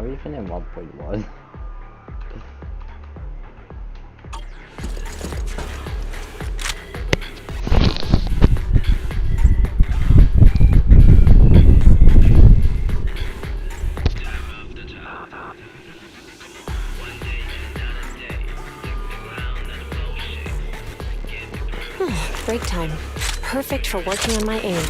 Are we even in 1.1? Break time. Perfect for working on my aim.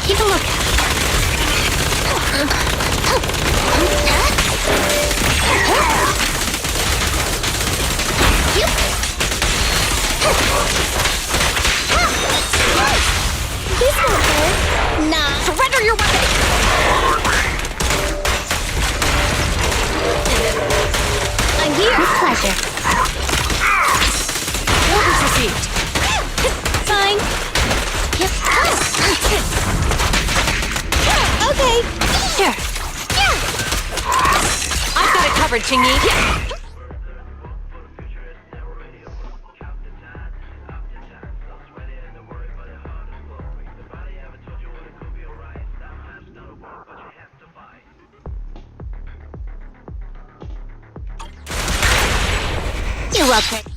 Keep a lookout. This won't hurt. Nah. Surrender your weapon. I'm here. With pleasure. Orders received. Fine. Yep. Okay. Sure. I've got it covered, Chingy. You're welcome.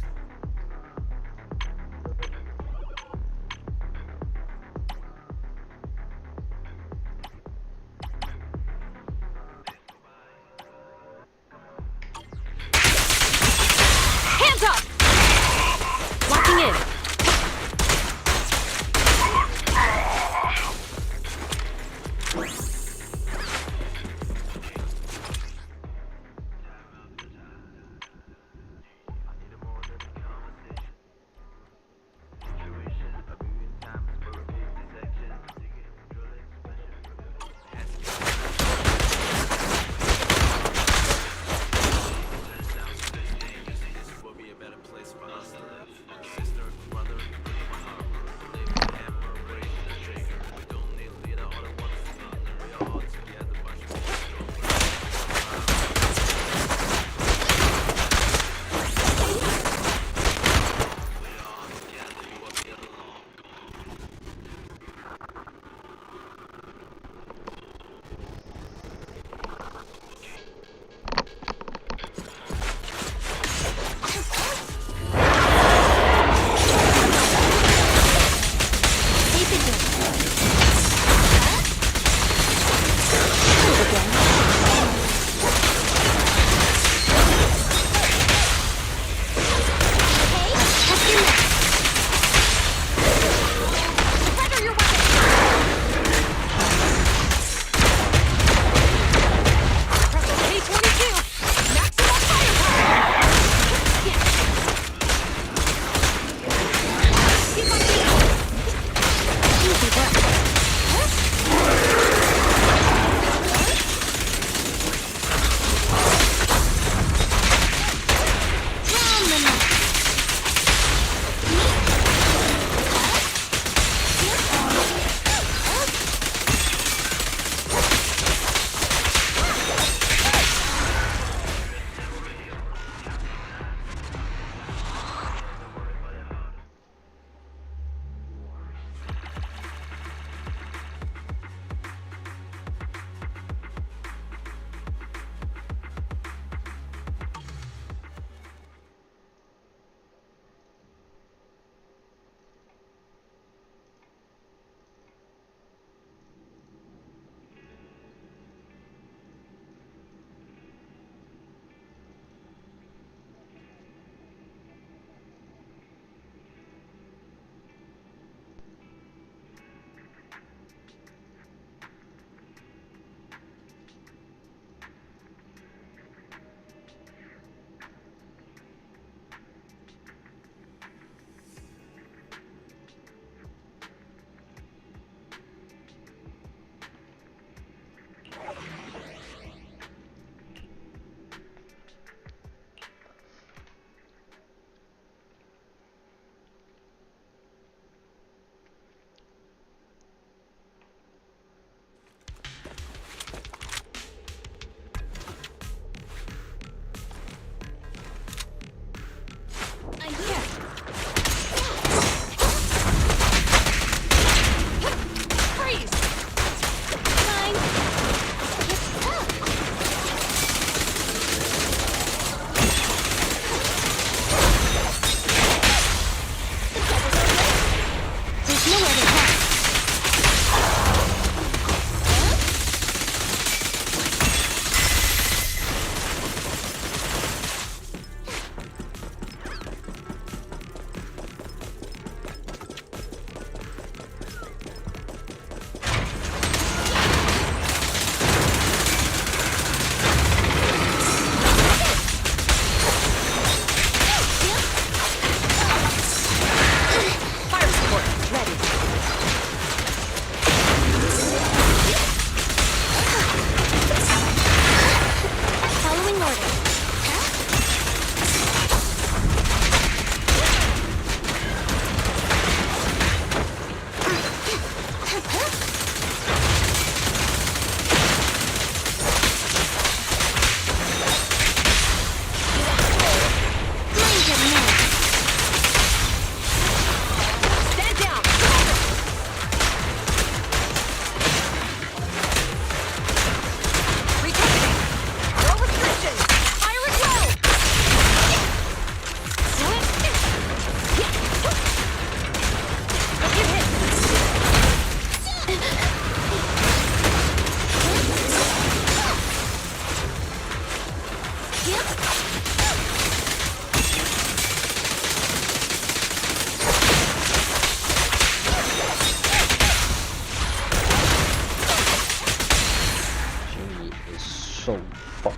Hands up! Locking in.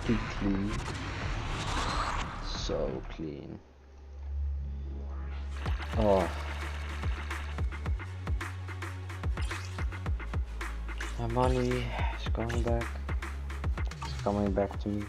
Pretty clean. So clean. Oh. My money is coming back. It's coming back to me.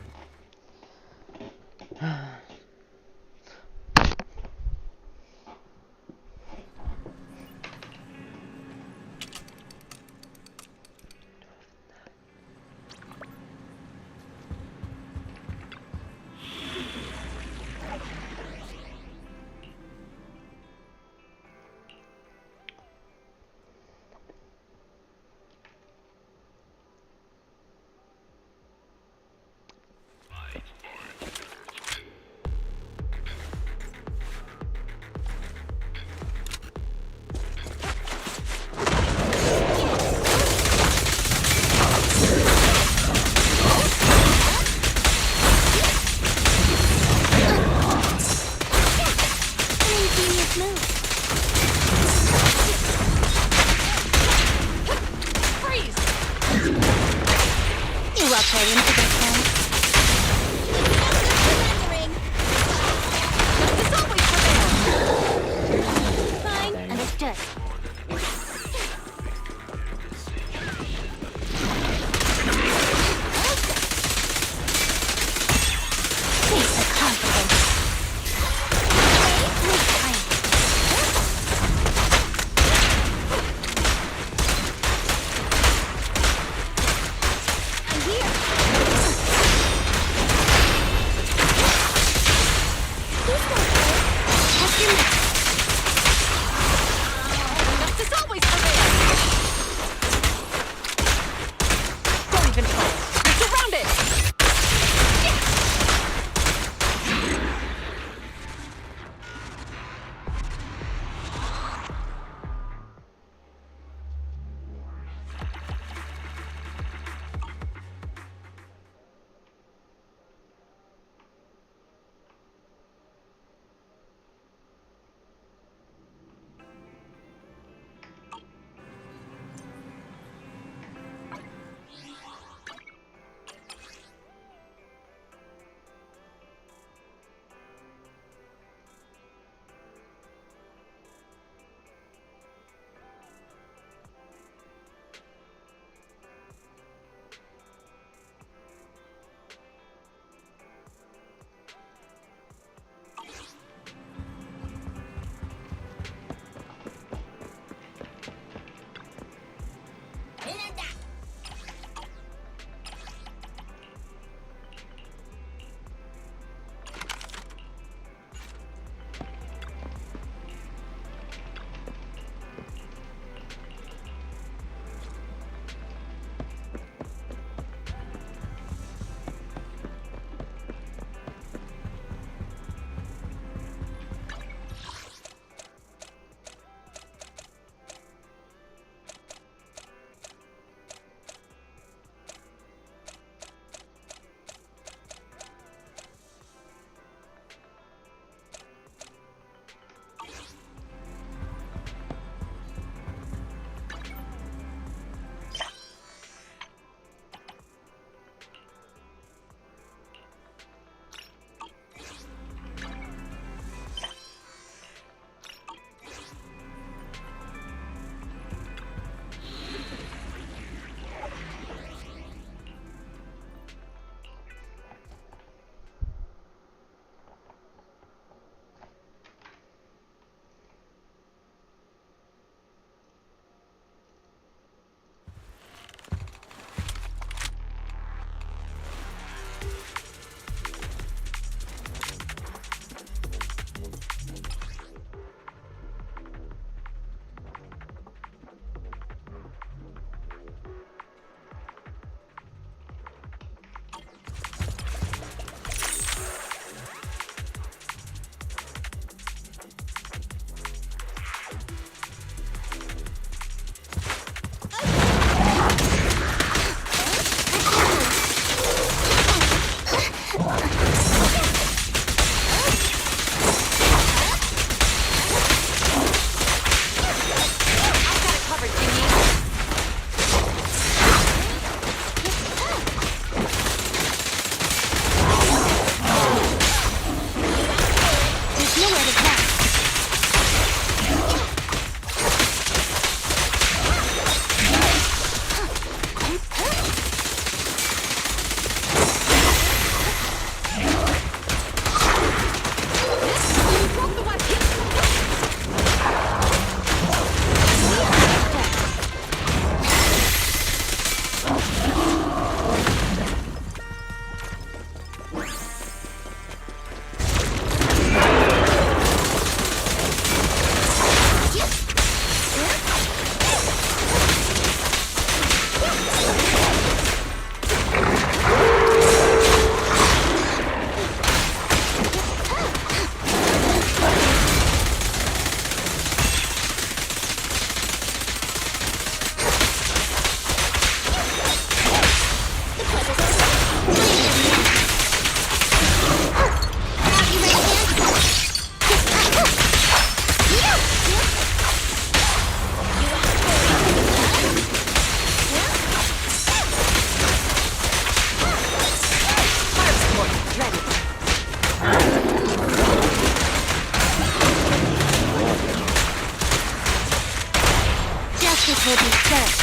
This will be first.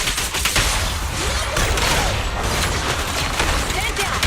Stand down!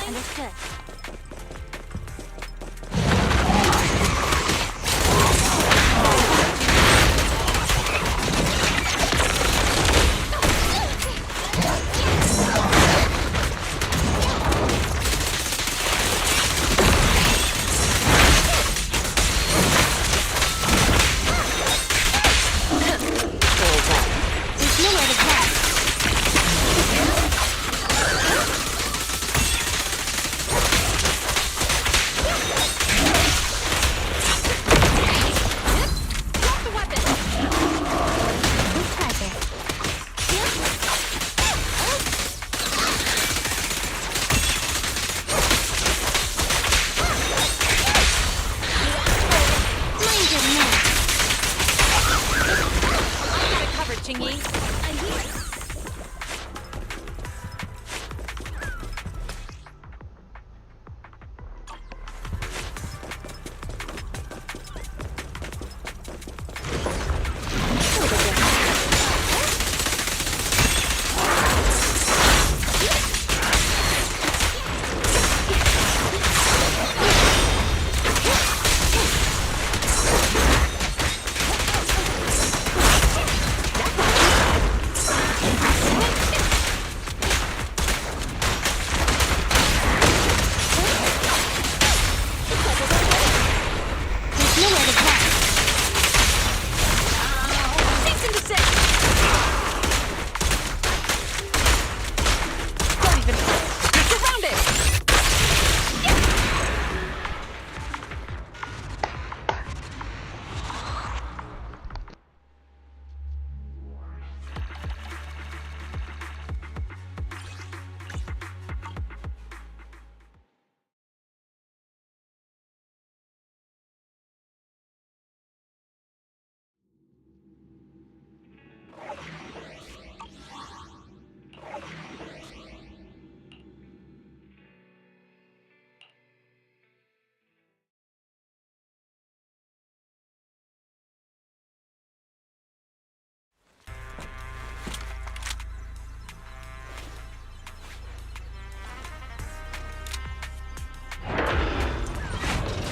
Understood. There's nowhere to go. Drop the weapon! With pleasure. Mind your man. I got it covered, Chingy. I'm here. There's nowhere to go. Cease and desist! Don't even try. You're surrounded!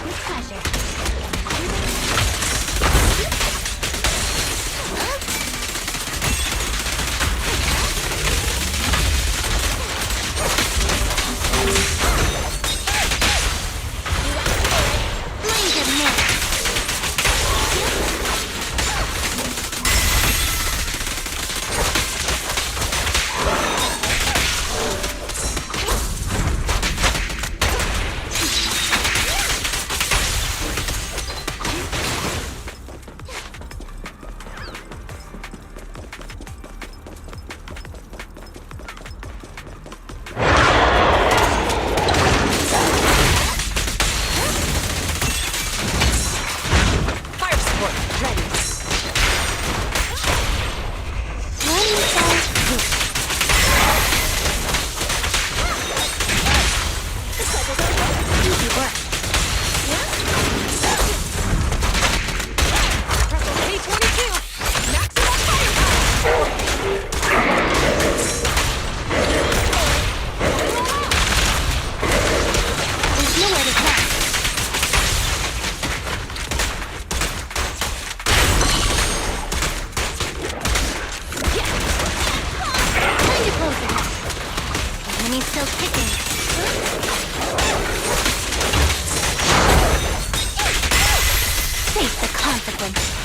With pleasure. Mind your man. Fire support, ready. One sounds good. Easy work. Press K-22. Maximum firepower! There's nowhere to go. open.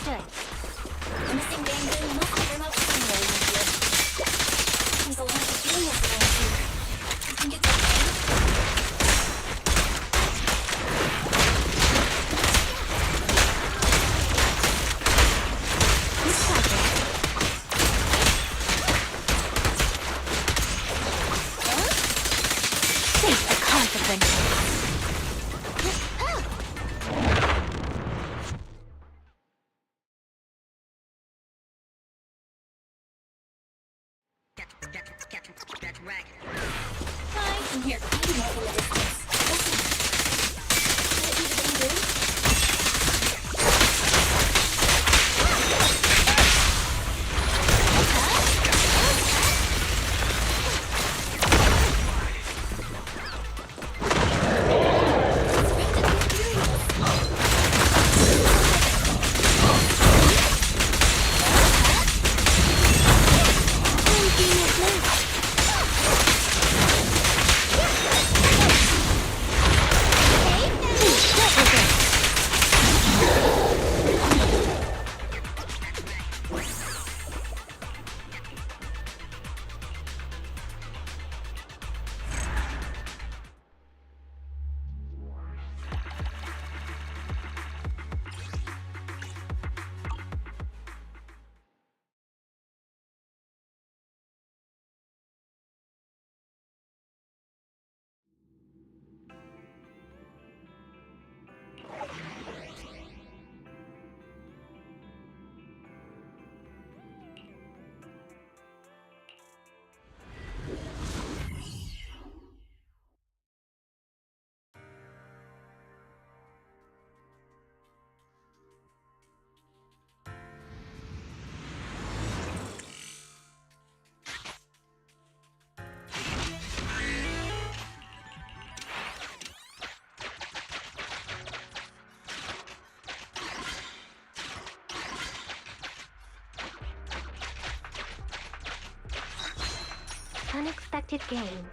Understood. Missing danger must be remote simulated here. There's a lot of genius around here. You can get that thing? This project. Huh? Face the consequences. Hi, I'm here. I can help in the distance. Listen. Could it be the bamboo? Unexpected gains.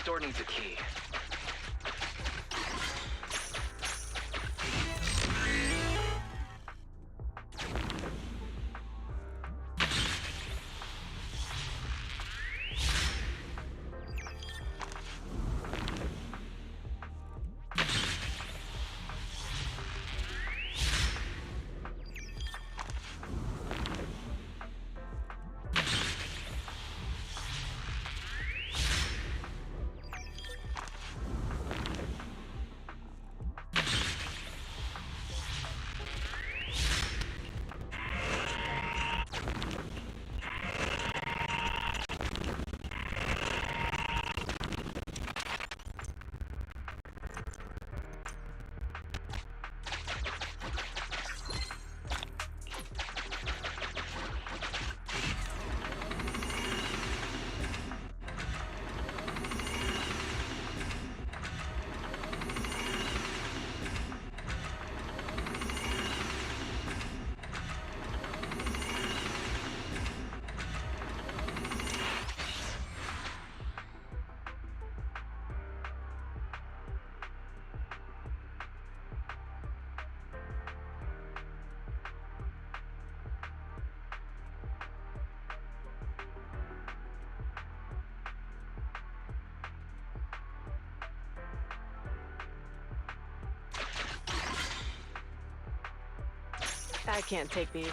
store needs a key. I can't take these.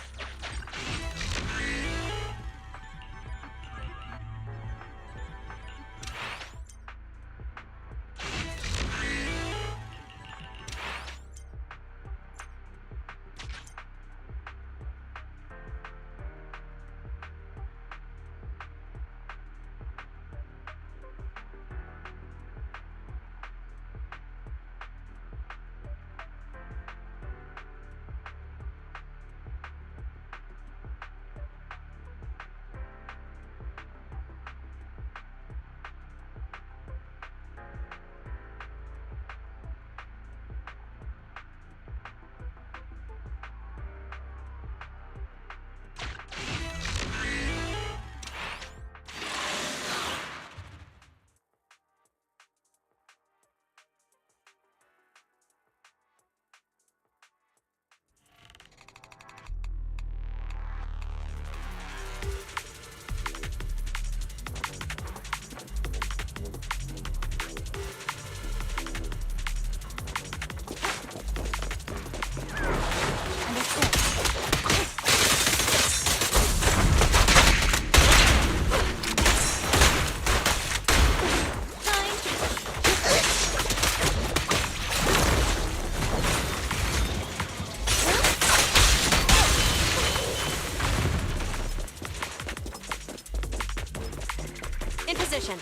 In position.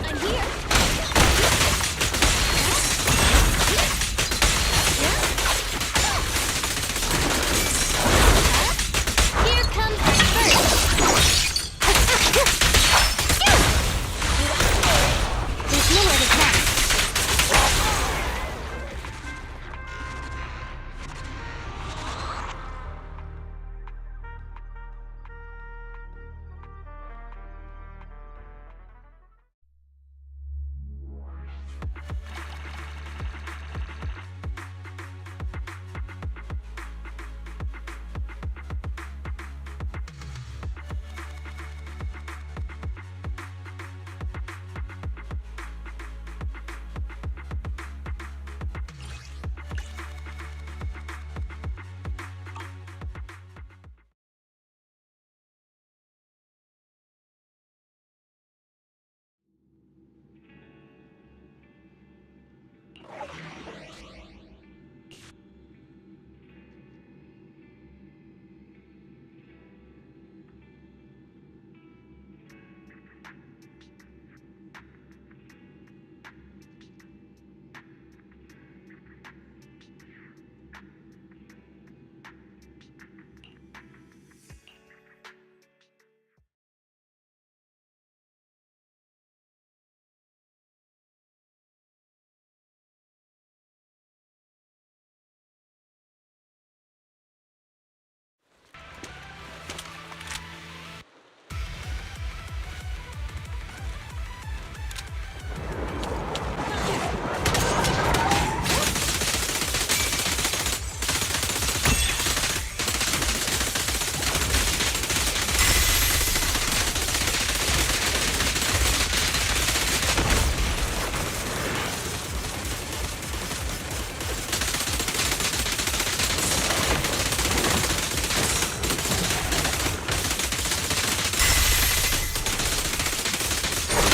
I'm here. Here comes our first.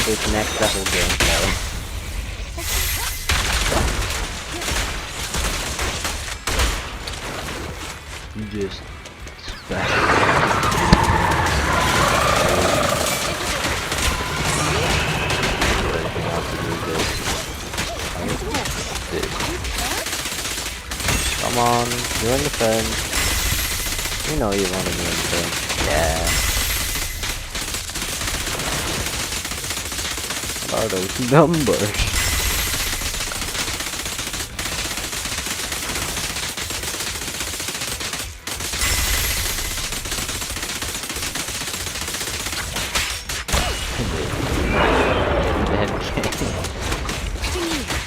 with next level gameplay. You just Come on, you're in the fence. You know you want to be in the fence. Yeah. What are those numbers?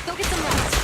Go get some rest.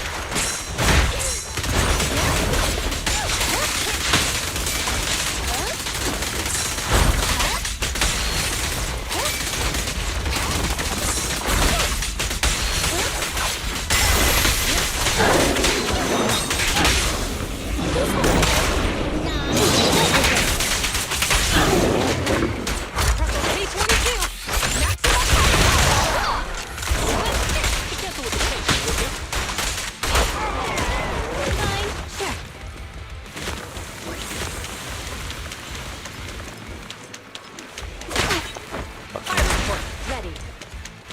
Ready.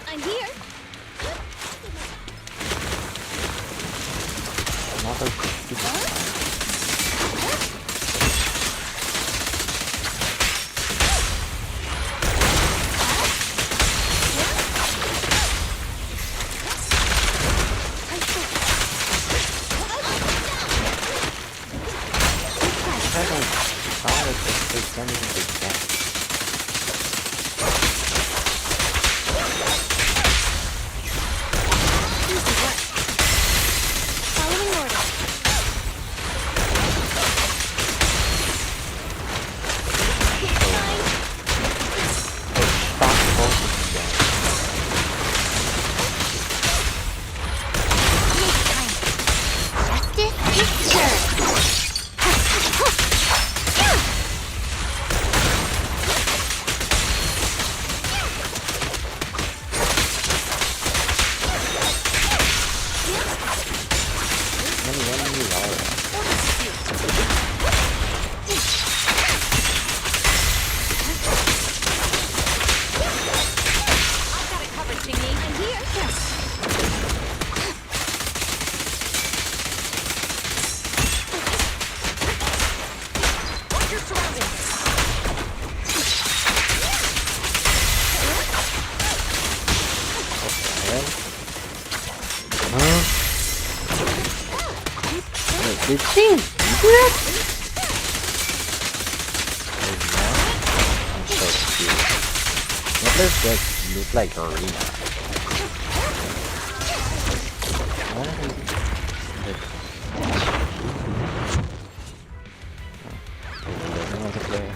I'm here. Following order. Justice is served. I've got it covered, Chingy. I'm here. Watch your surroundings. Did she do that? I'm so confused. What does that look like, arena? What is it? Multiplayer.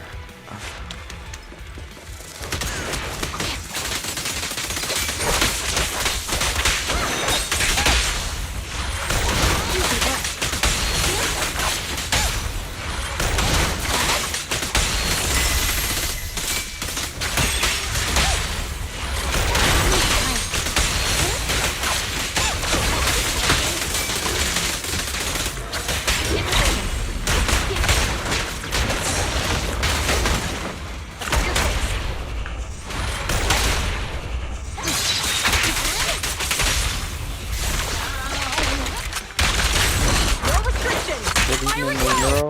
No restrictions. Good Fire evening, at will. girl.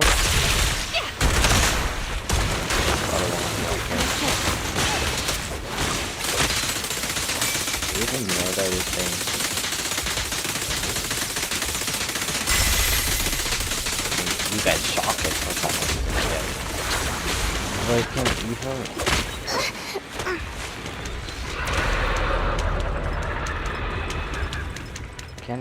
You didn't know that was saying. You guys shock it or something. Like, can you tell me? Can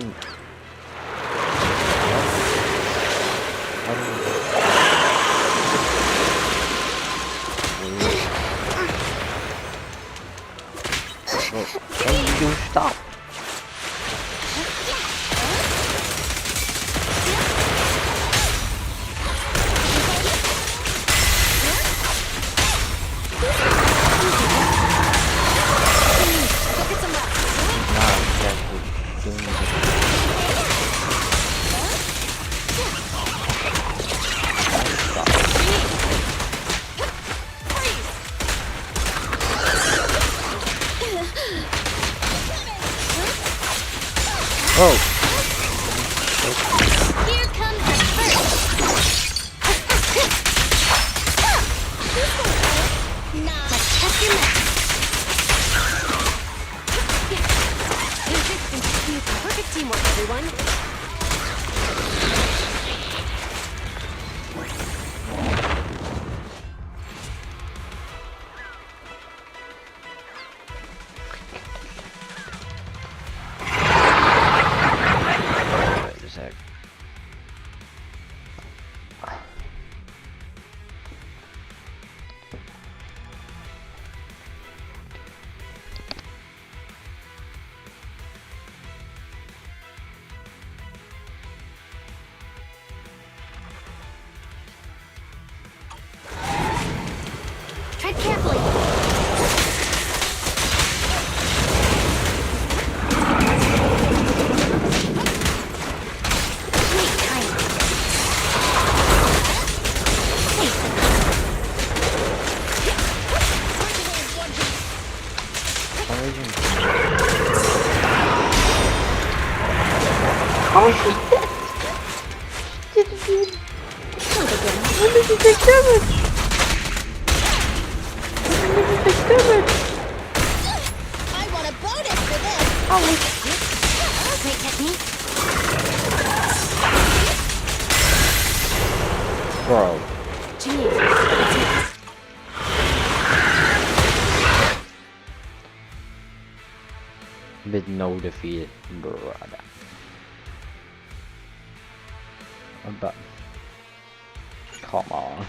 Can you stop? Go get some Oh! Here comes the first. Nah. Let's test your mettle. Perfect teamwork, everyone. Wait a sec. Tread carefully. Wait, time. Oh shit! Did you? When did you take damage? When did you take damage? I want a bonus for this. Holy Great technique. Bro. Genius. With no defeat, brother. But come on.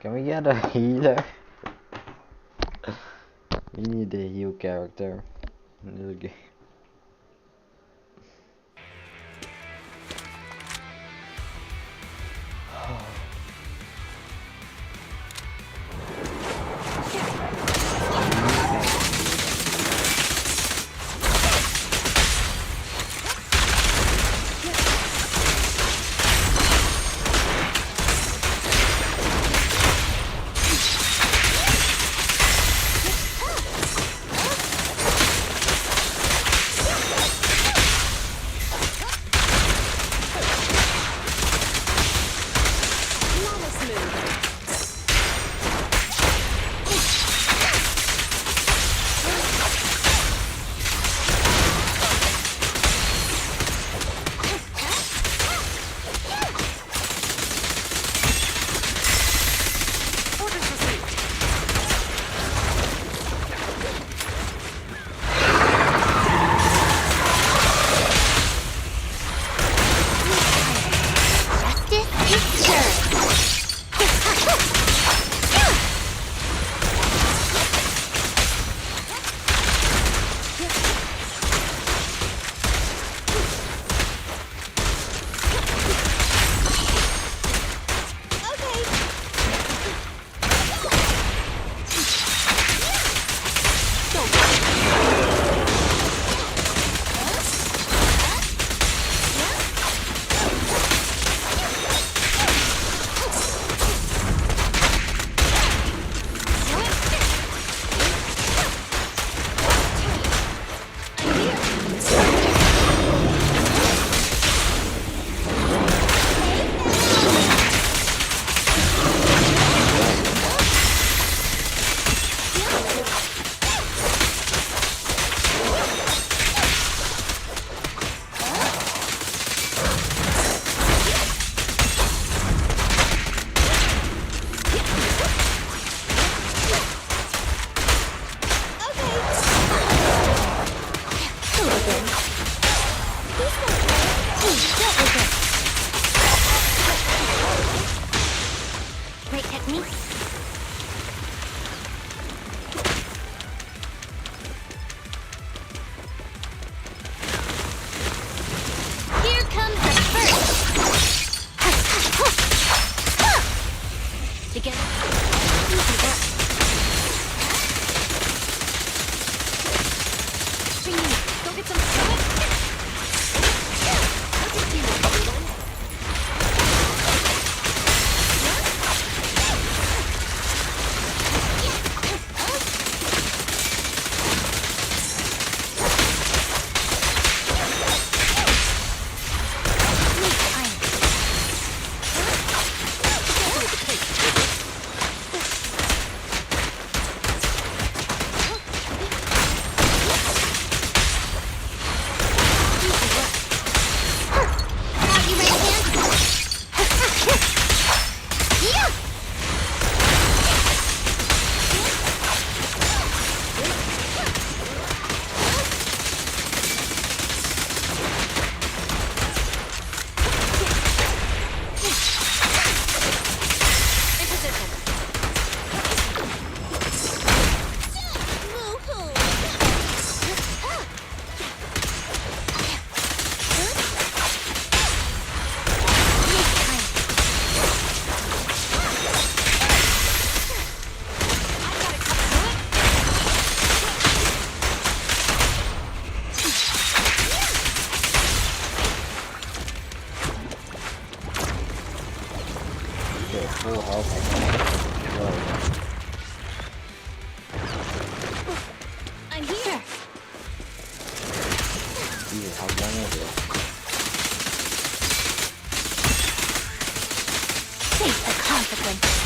Can we get a healer? We need a heal character in this game. Shit, full health. Whoa. I'm here. Jesus, how long is it? Face the consequences.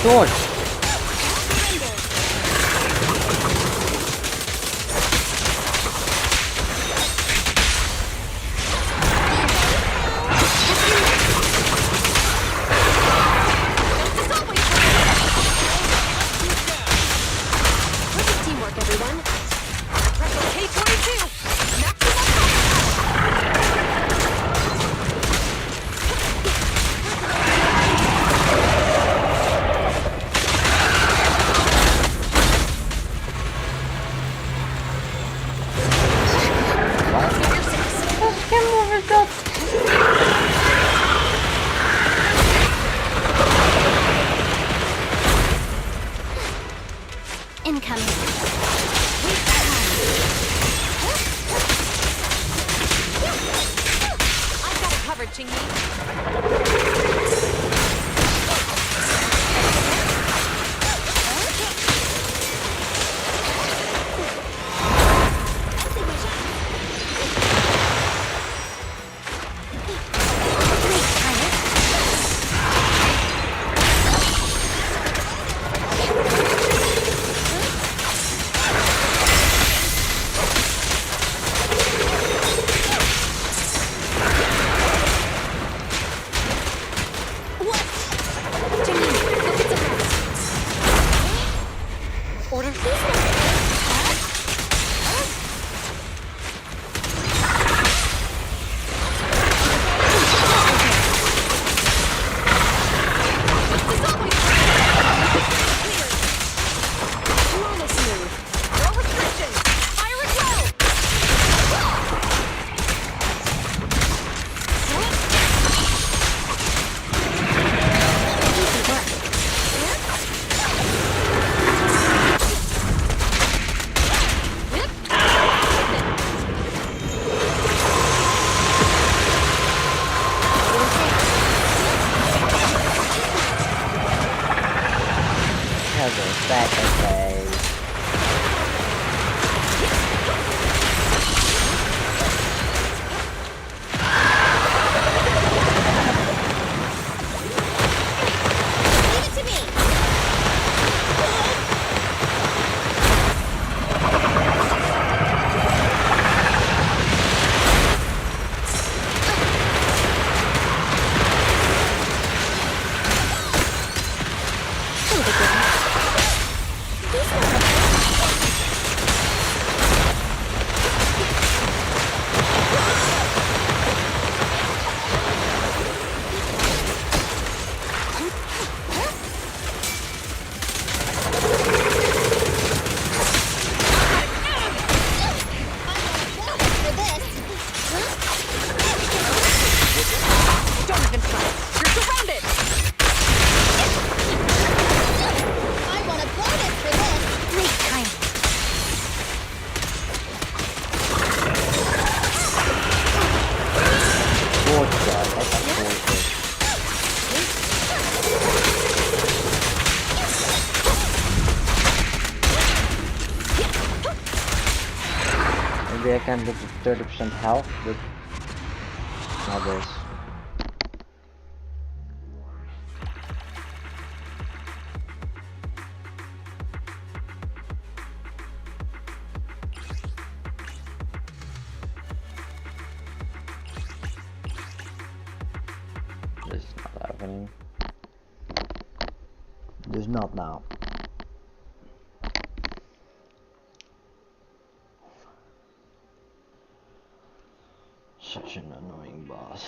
Sword! Teamwork, everyone. Replicate 22. Maximum incoming. I've got it covered, Chingy. sacrifice. Leave it to me. Don't even try. You're surrounded. I want a bonus for this. Great time. Good job. That's bullshit. Maybe I can do 30% health with others. This is not happening. This is not now. Such an annoying boss.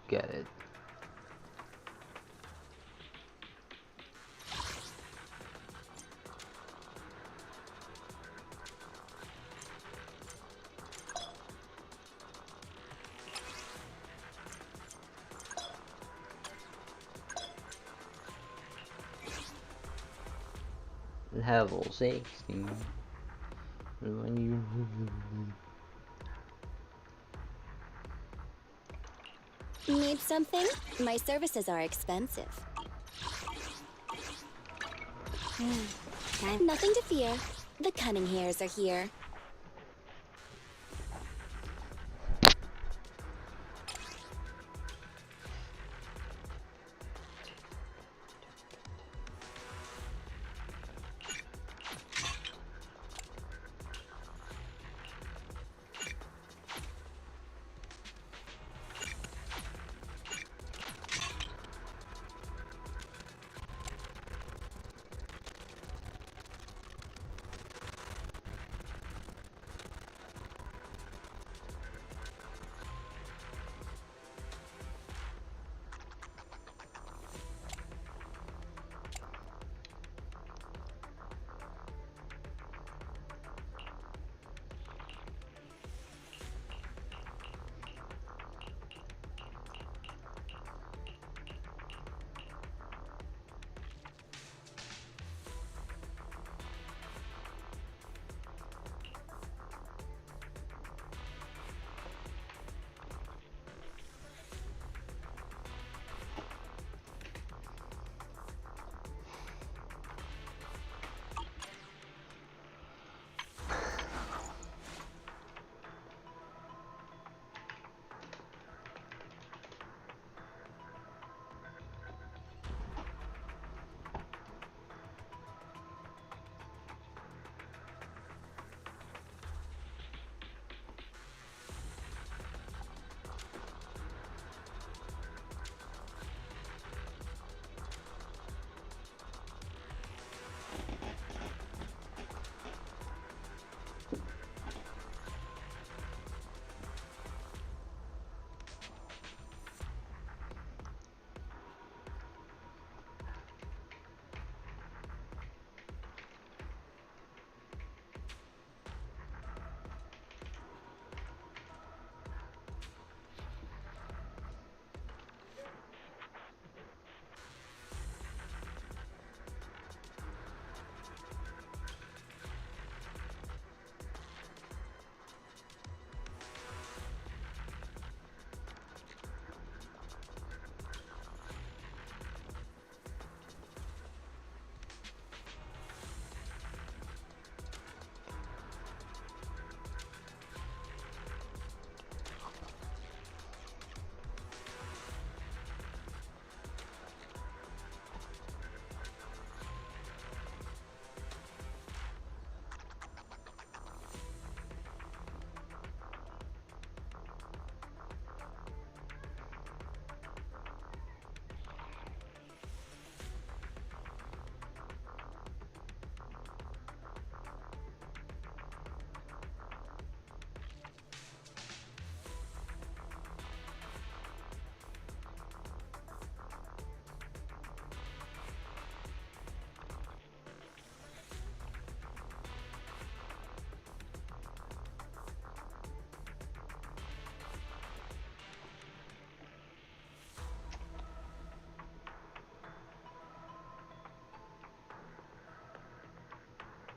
Get it. Level 16. When you Need something? My services are expensive. Nothing to fear. The cunning hairs are here.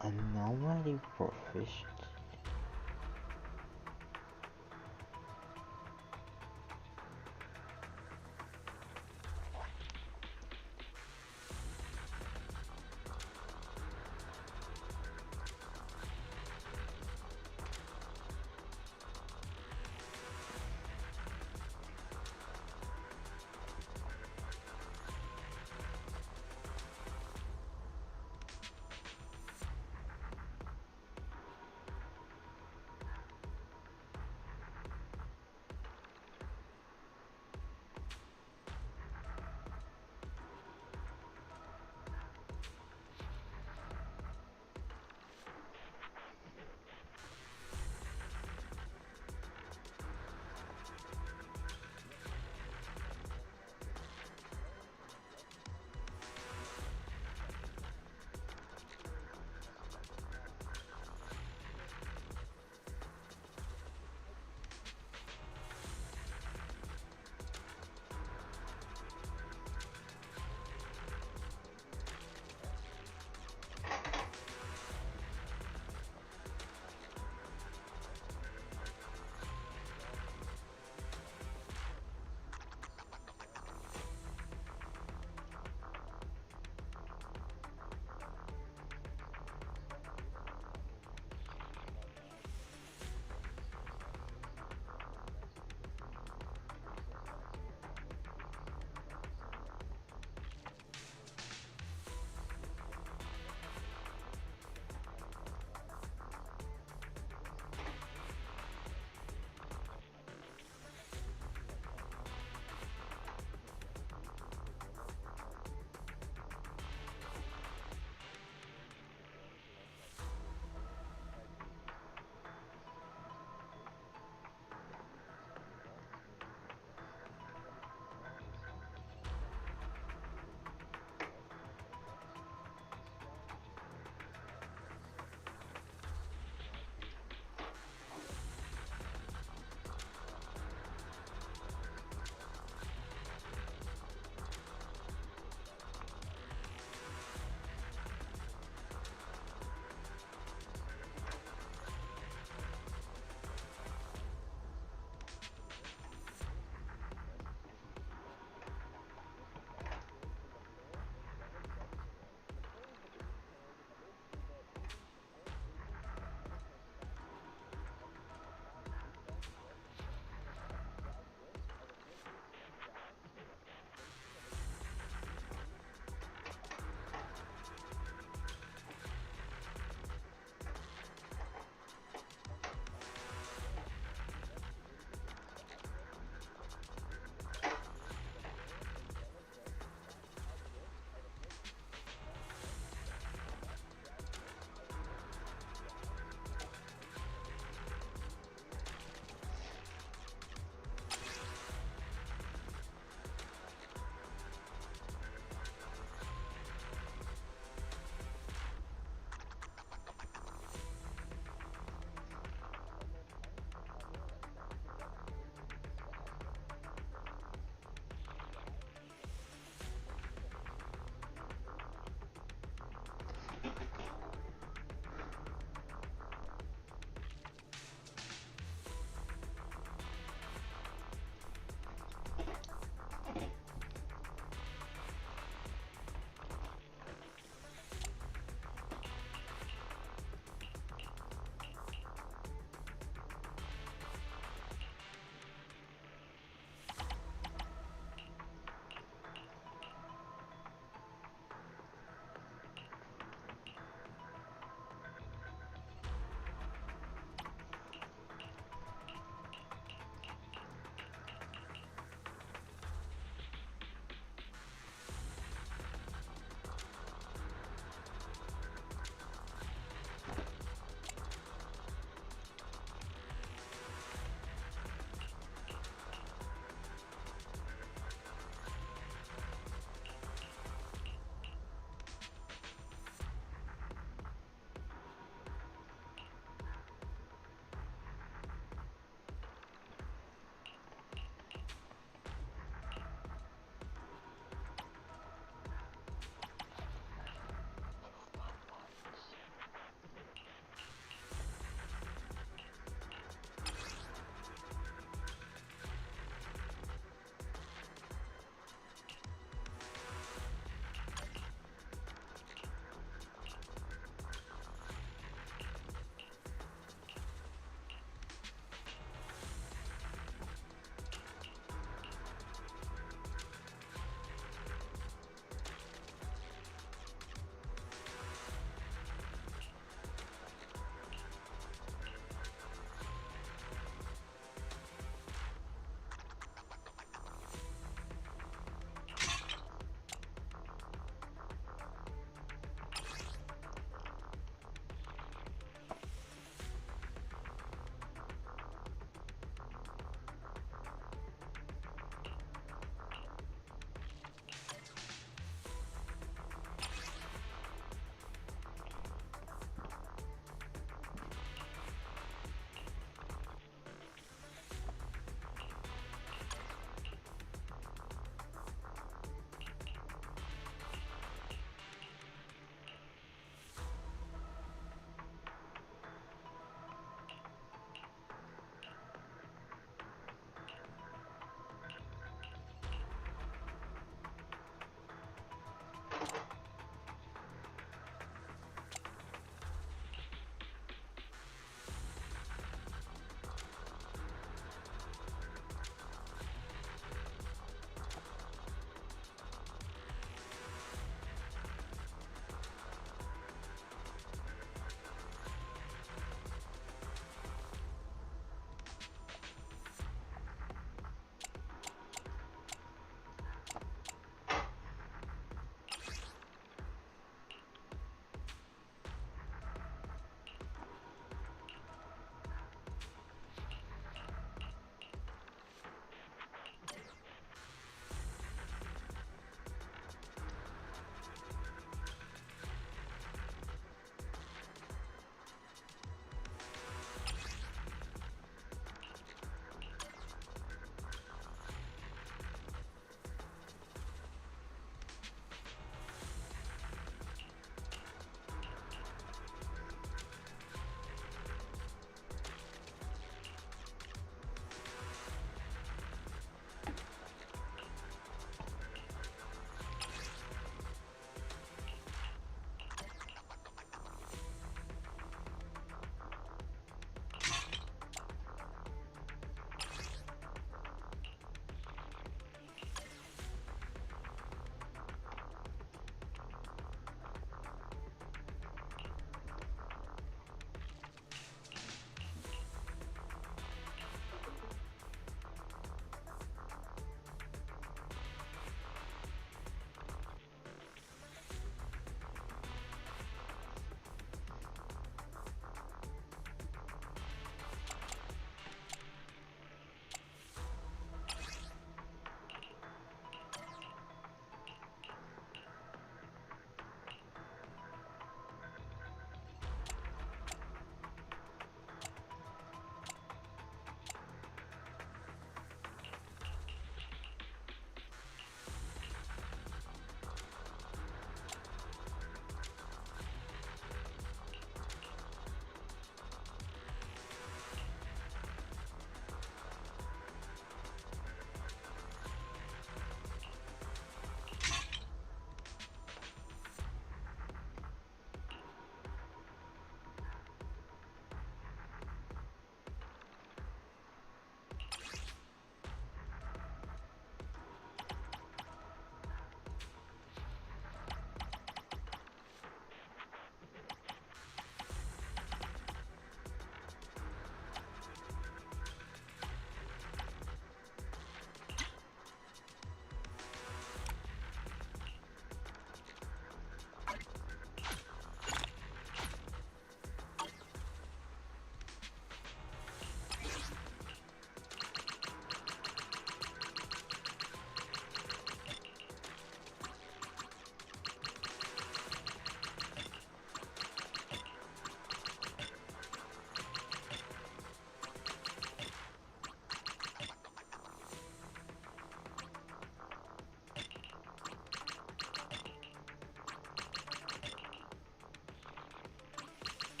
Anomaly proficient.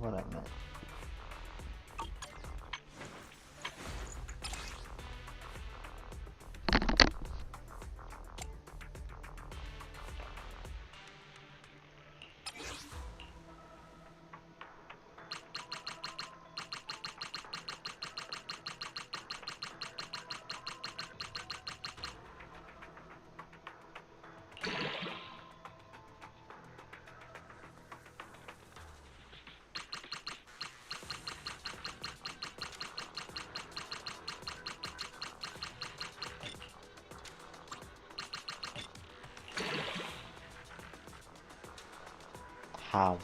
what I meant. How?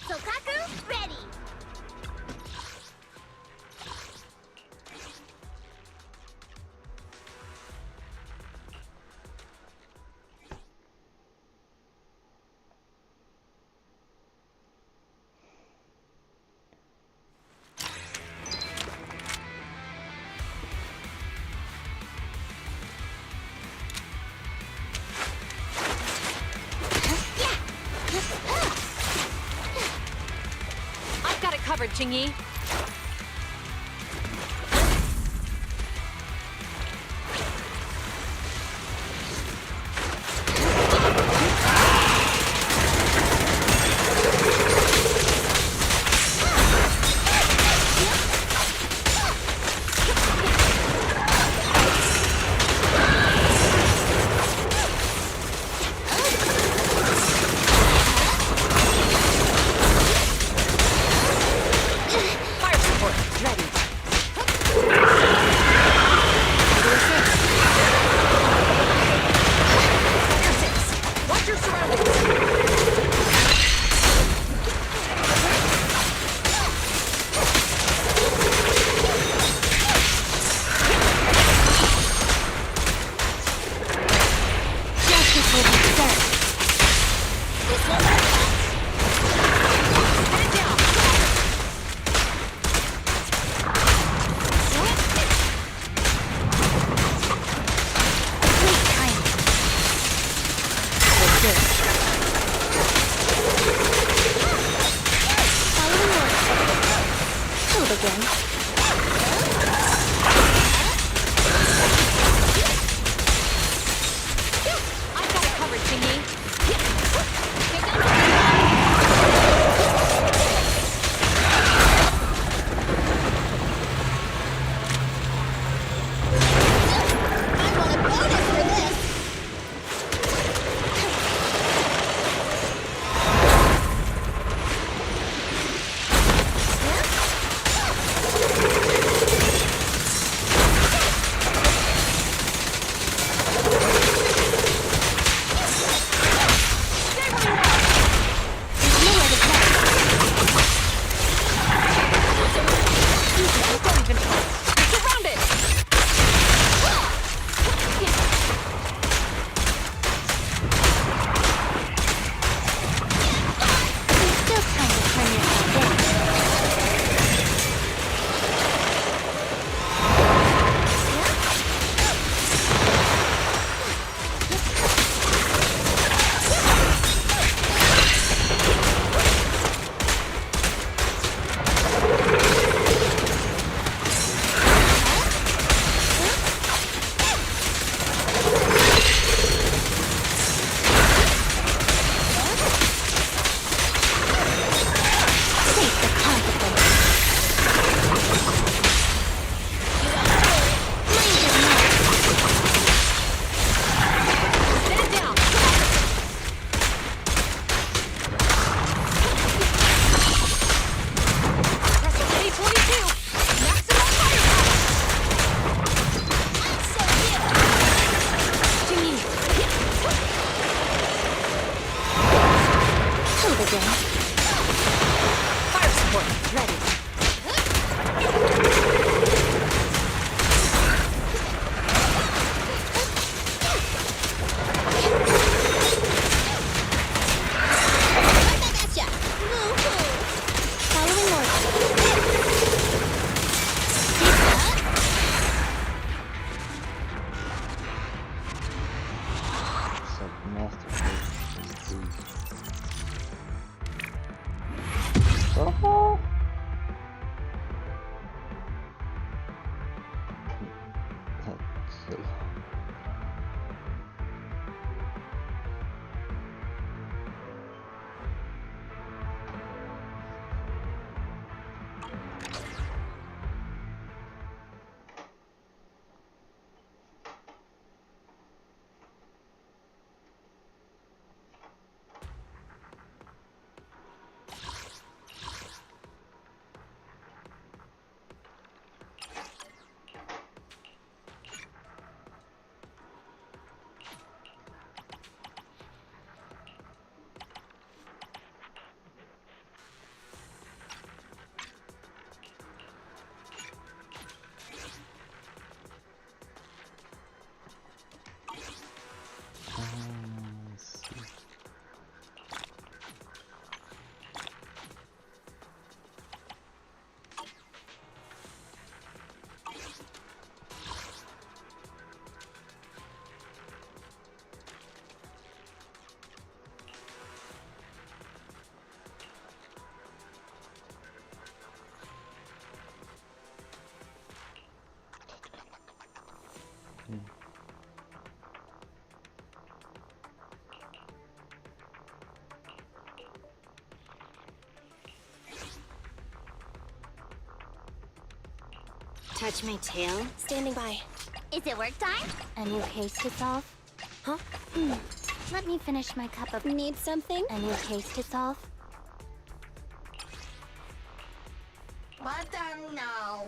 Sokaku, ready! I've got it covered, Chingy. Fire support, ready. Sector 6, watch your surroundings. Justice will be served. Head it down. Great timing. We're good. Following orders. Move again. I've got it covered, Chingy. I want a bonus for this! again. Fire support ready. Gotcha! Woohoo! Following order. So masterpiece. Oh. That's so. Let's see. Touch my tail. Standing by. Is it work time? A new case to solve? Huh? Let me finish my cup of... Need something? A new case to solve? Button now.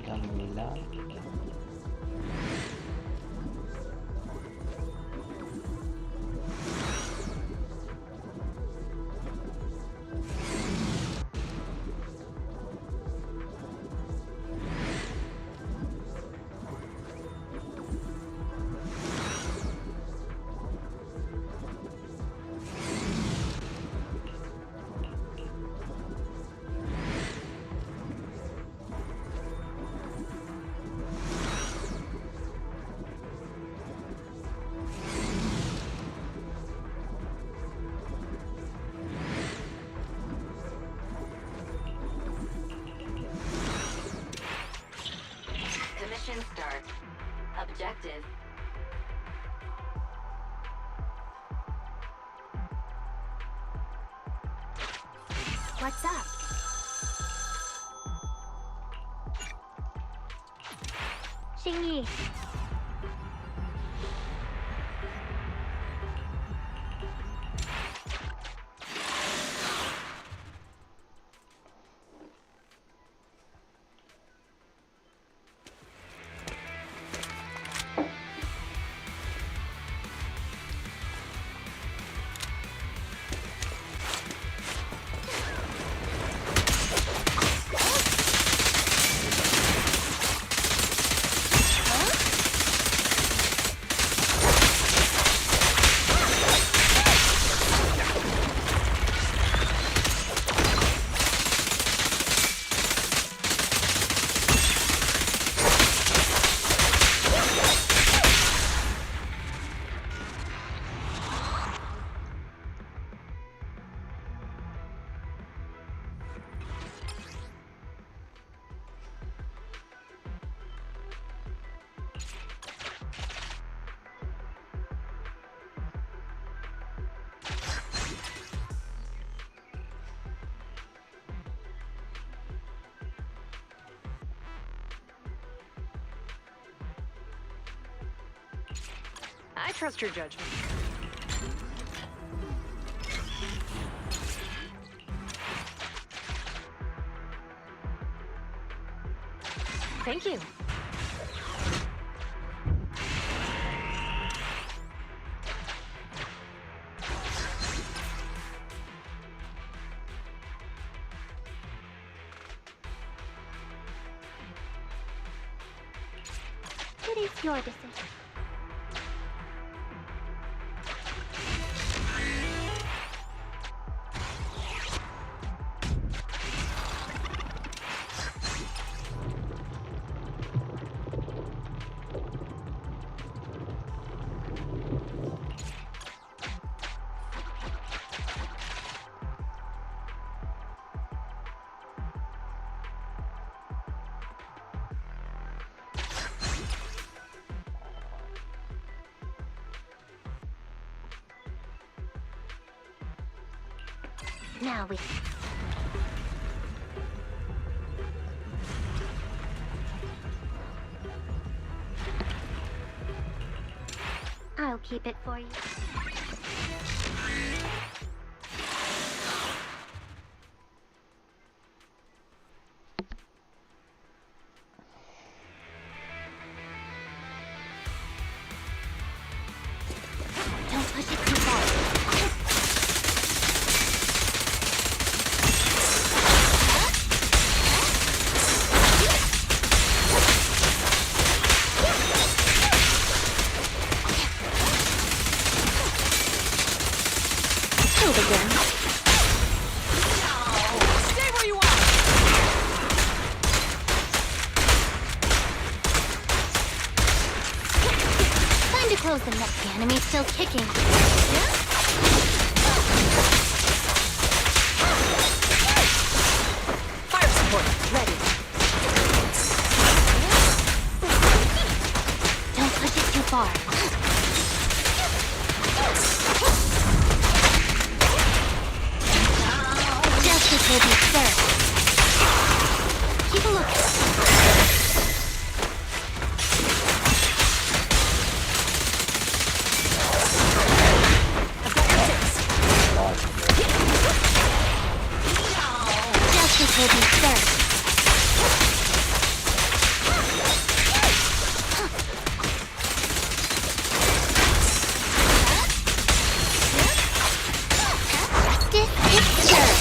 Camila. Mission start. Objective. What's up? Xingyi. I trust your judgment. Thank you. What is your decision? Now we... I'll keep it for you. Don't push it too far. Again. Stay where you are! Time to close the net. The enemy's still kicking. Fire support, ready. Don't push it too far. Justice will be served. Keep a look. I've got your six. Justice will be served. Justice is served.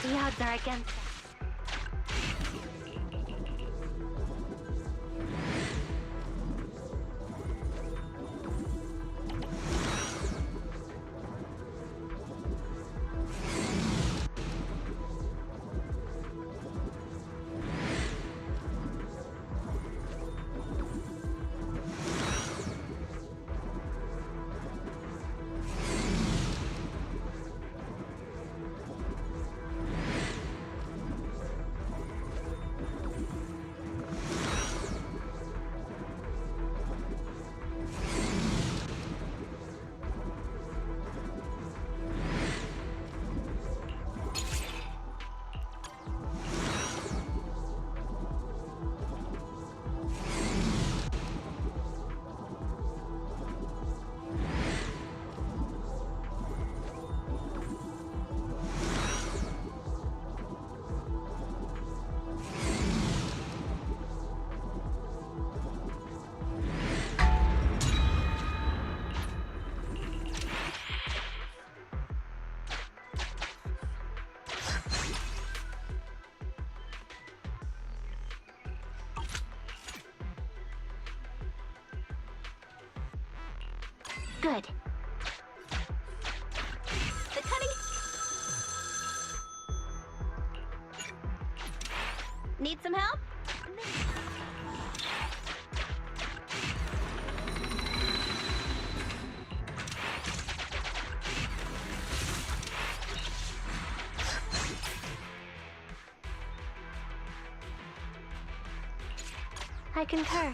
The odds are against us. good. The cutting... Need some help? I concur.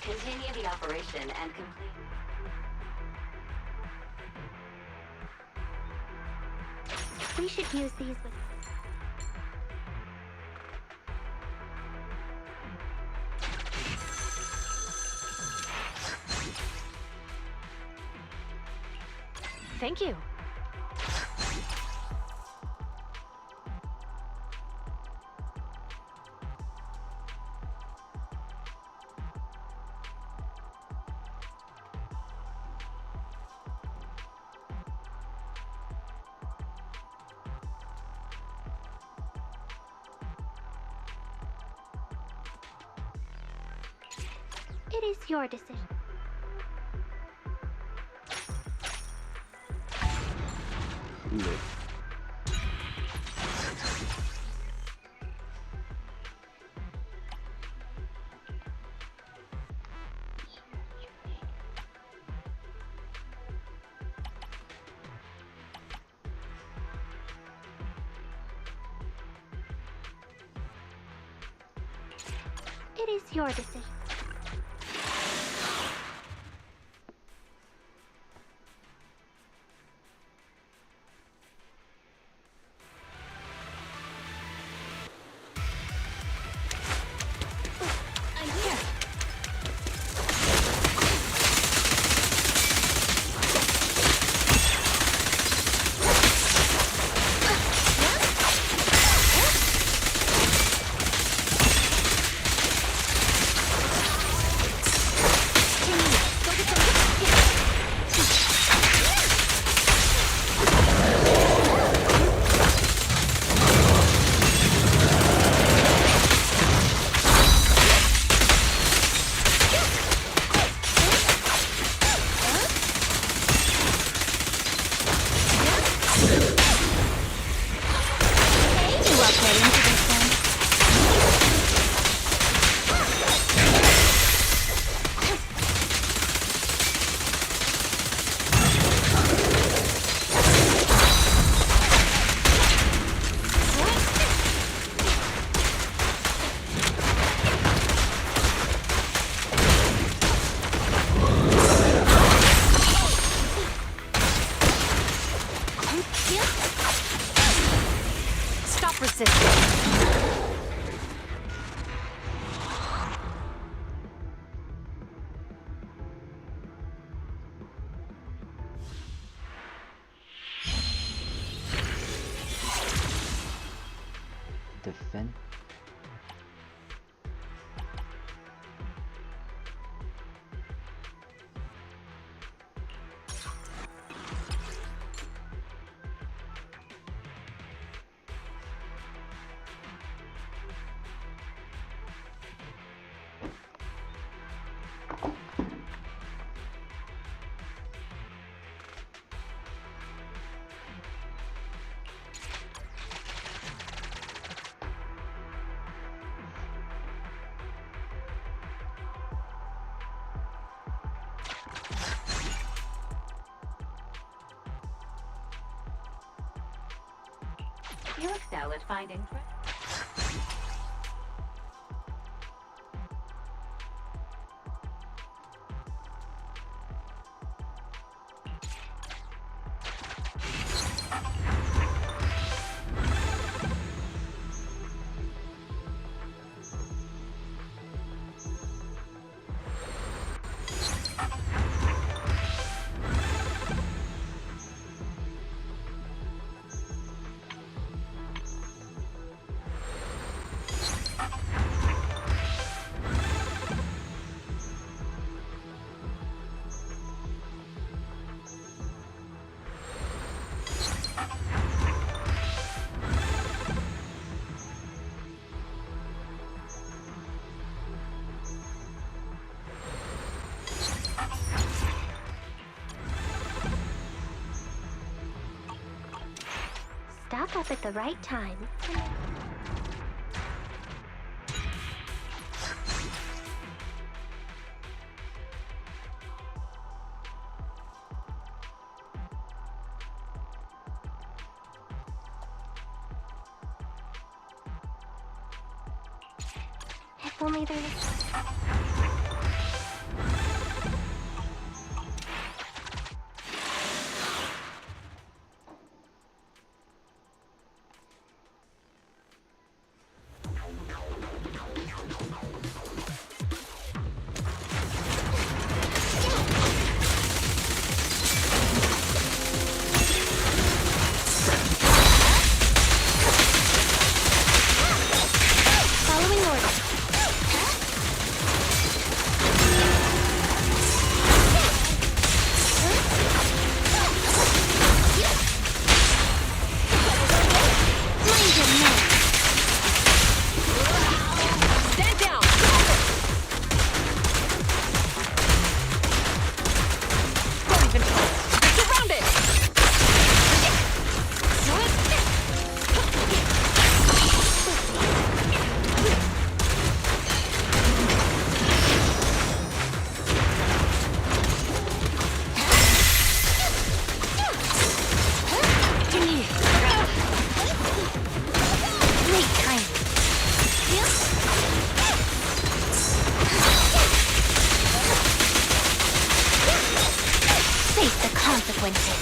Continue the operation and complete. We should use these with... Thank you. It is your decision. Look. It is your decision. I'm here. You excel at finding Stock up at the right time. If only there was... Following orders. Mind your man. Stand down! Don't even try. Surrounded! Great timing. Face the consequences.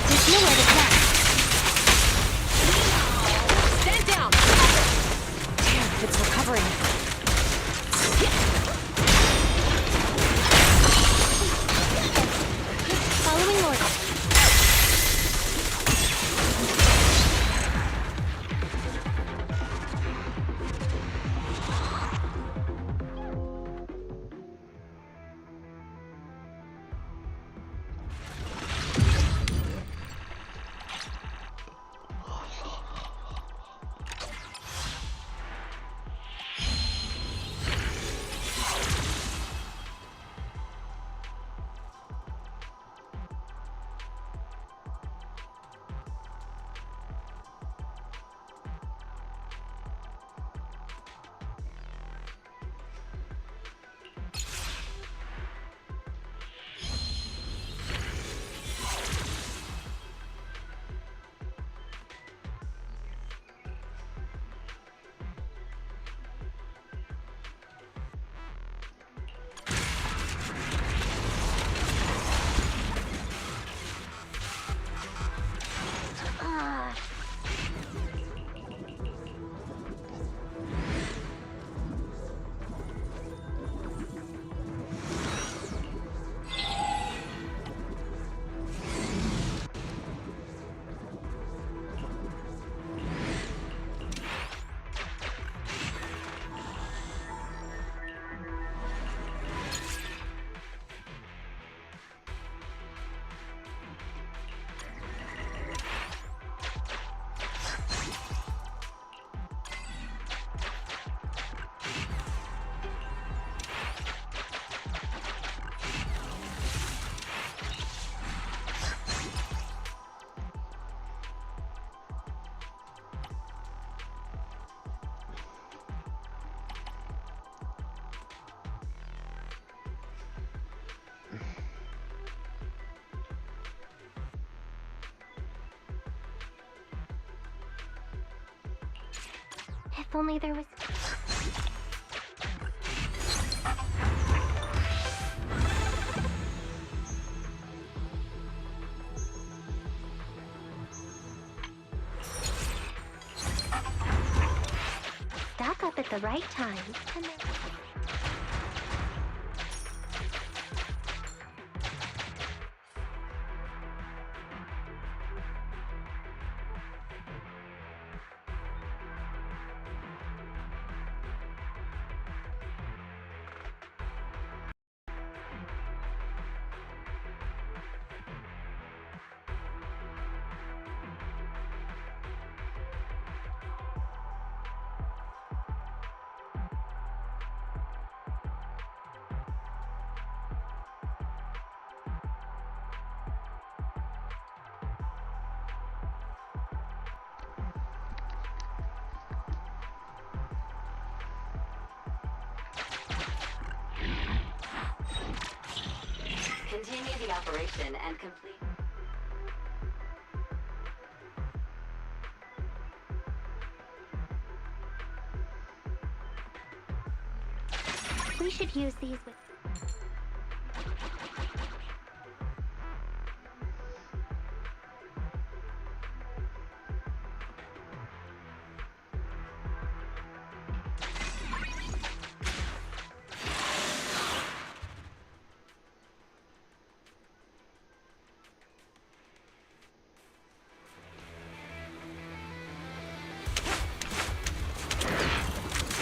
There's nowhere to run. Stand down! Damn, it's recovering. Following orders. If only there was. Stock up at the right time. And then... Continue the operation and complete. We should use these with.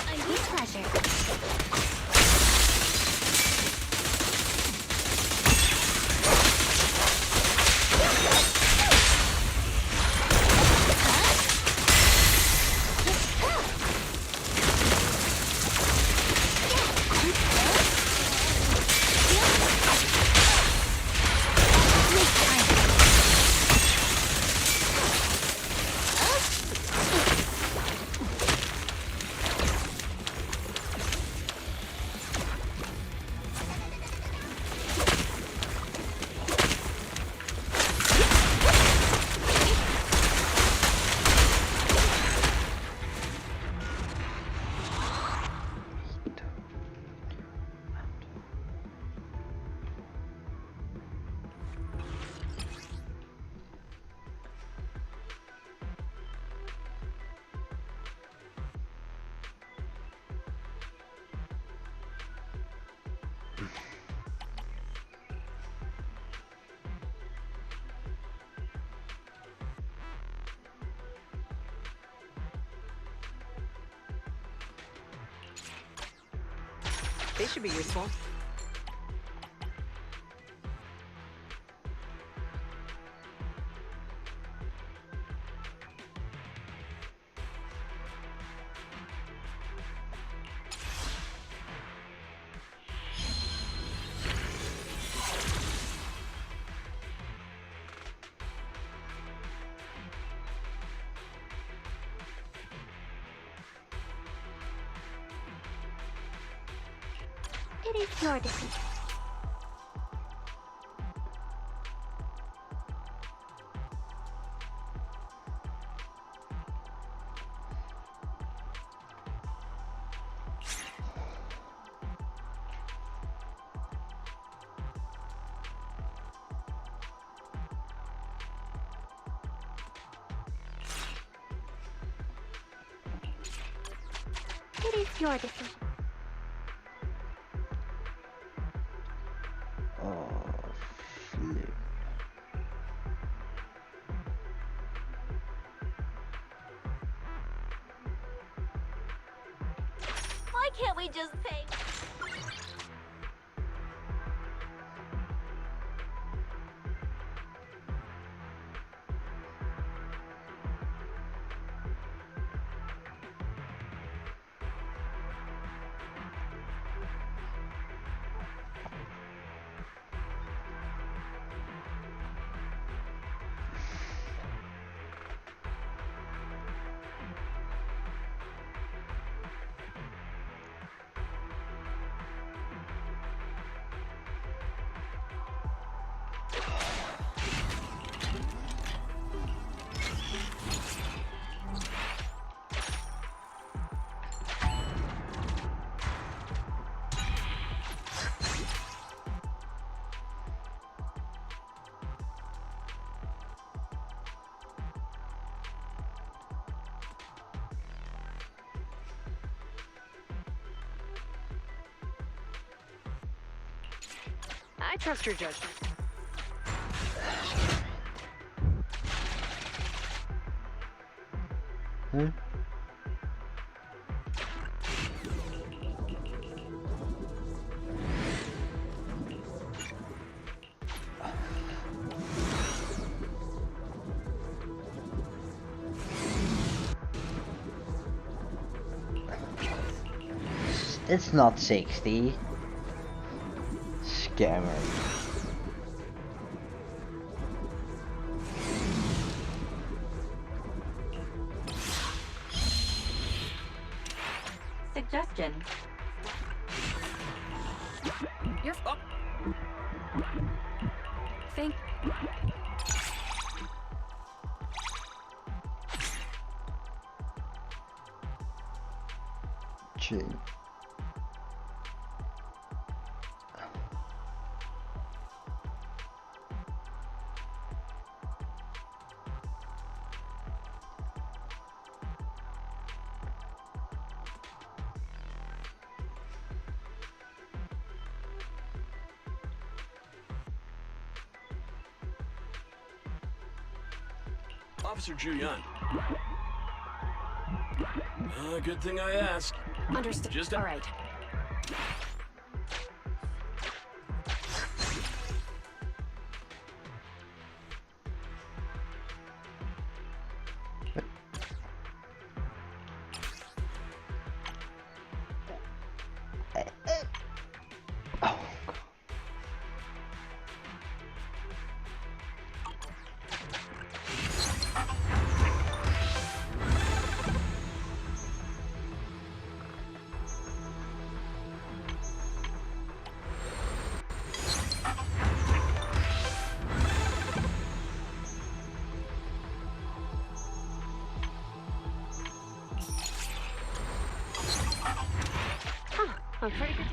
A new pleasure. They should be useful. It is your decision. It is your decision. Oh, flip. Why can't we just pay? I trust your judgment. Hmm? It's not 60. Scammer. Suggestion. You're. Oh. Thank. Gee. Officer Julian. Good thing I asked. Understood. Just all right. Oh. Huh. I'm pretty good.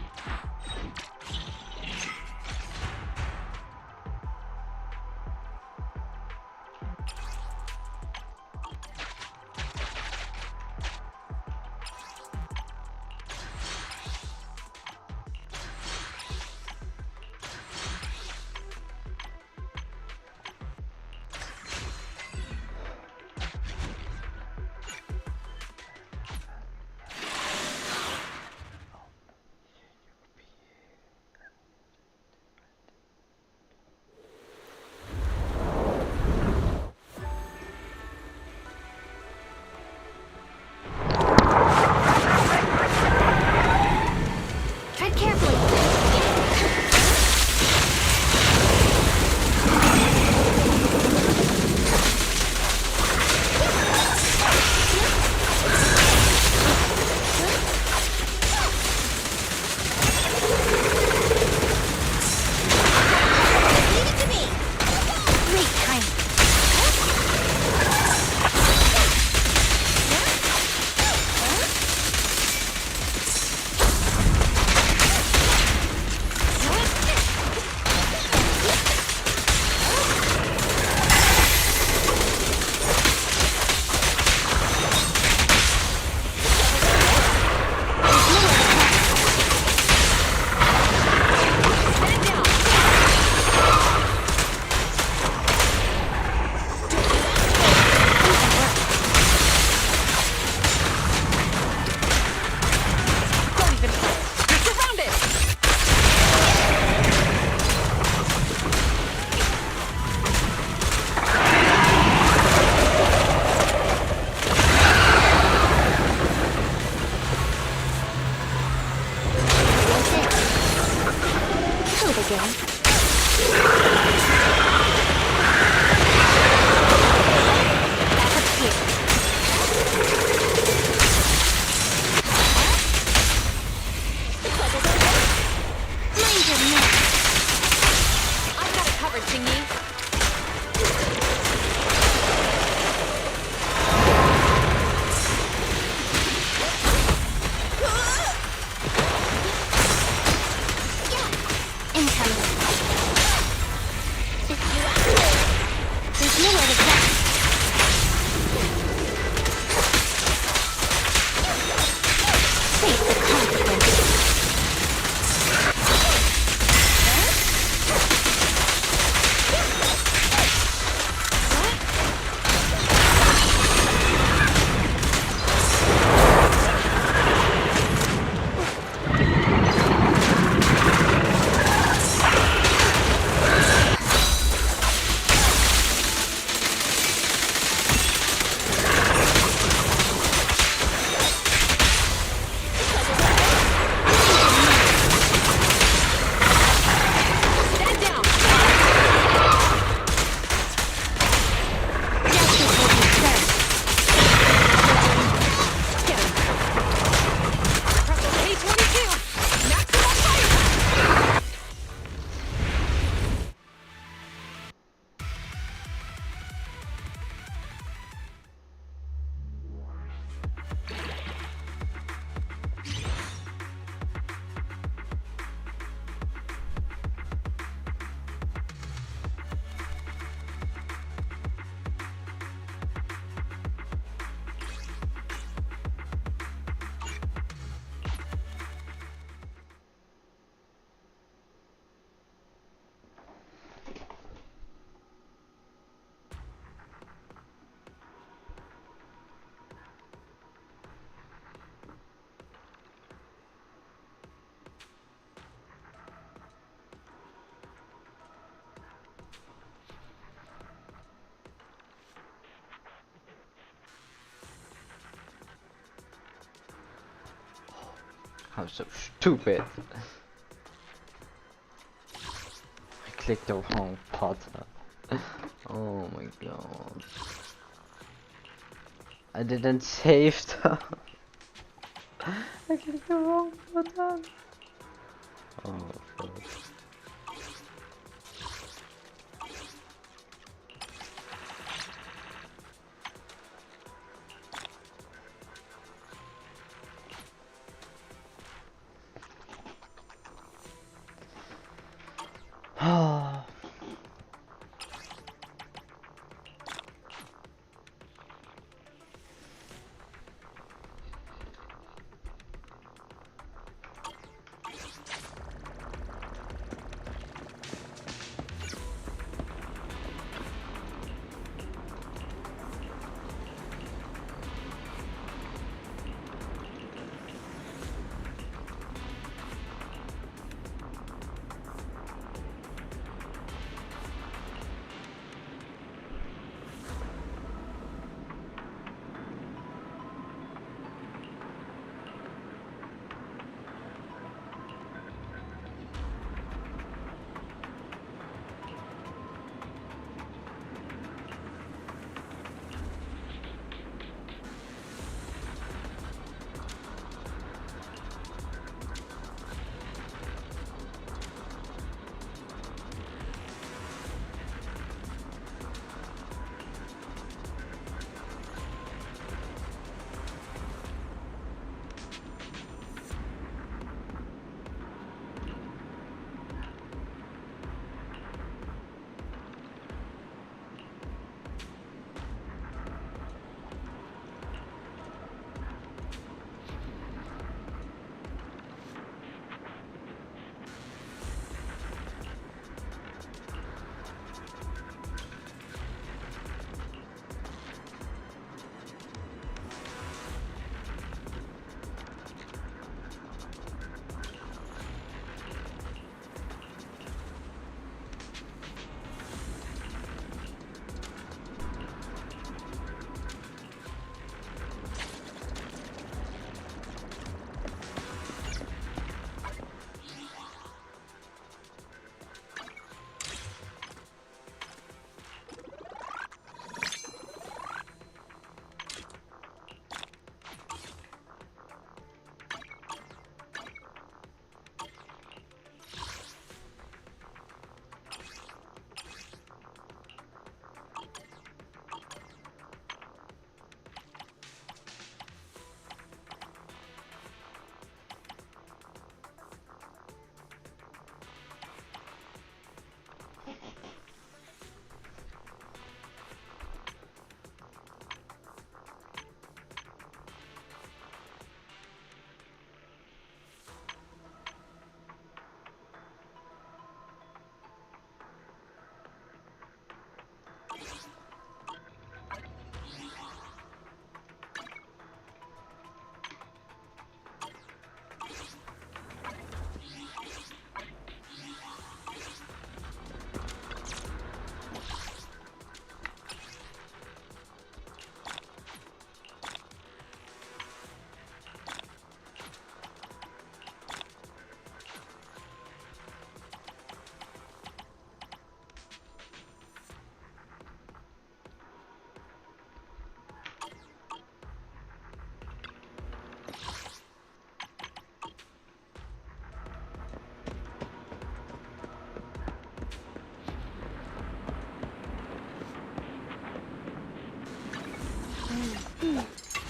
I'm so stupid. I clicked the wrong button. Oh my god. I didn't save them. I clicked the wrong button. Oh fuck.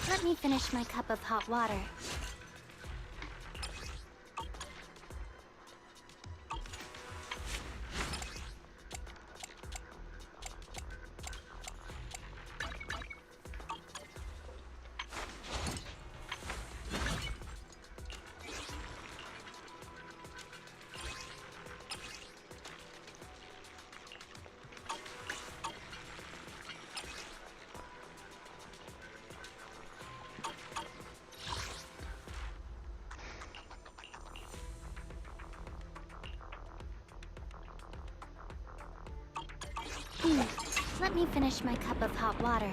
Let me finish my cup of hot water. Let me finish my cup of hot water.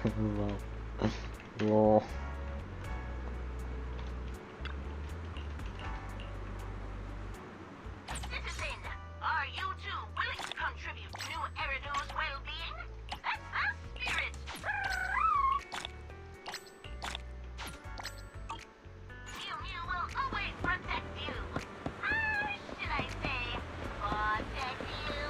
Lol. Lol. Citizen, are you two willing to contribute to New Erido's well-being? That's the spirit! Mew Mew will always protect you! Should I say, protect you?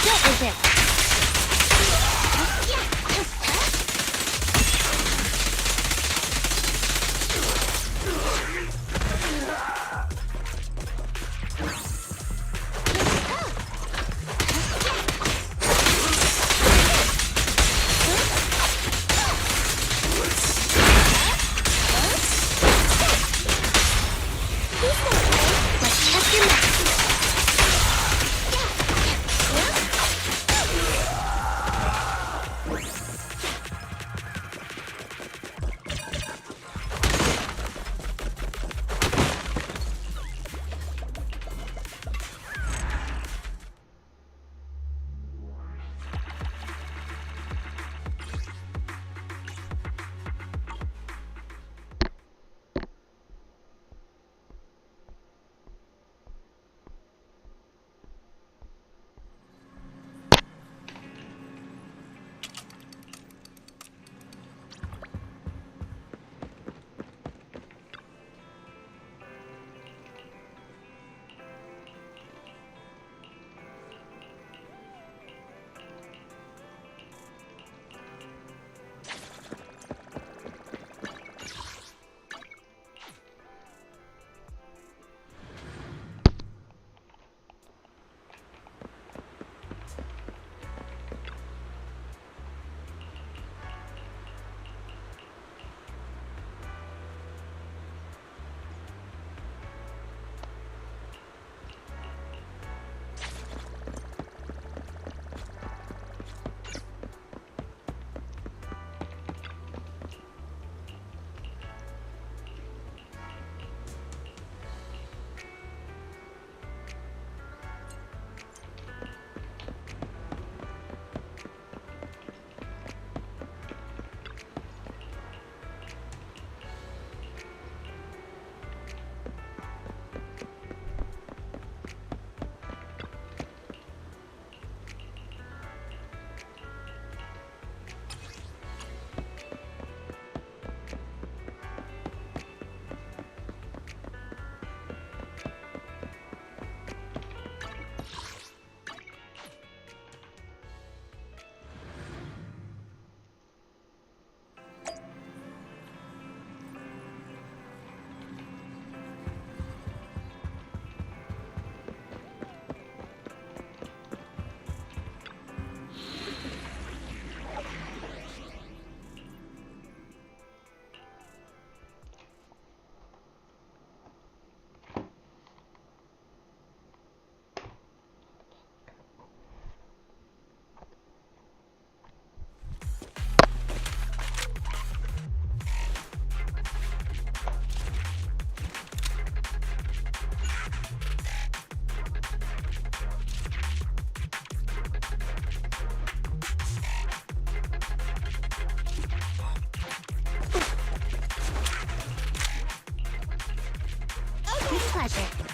Dealt with it. Let's test your magic. With pleasure.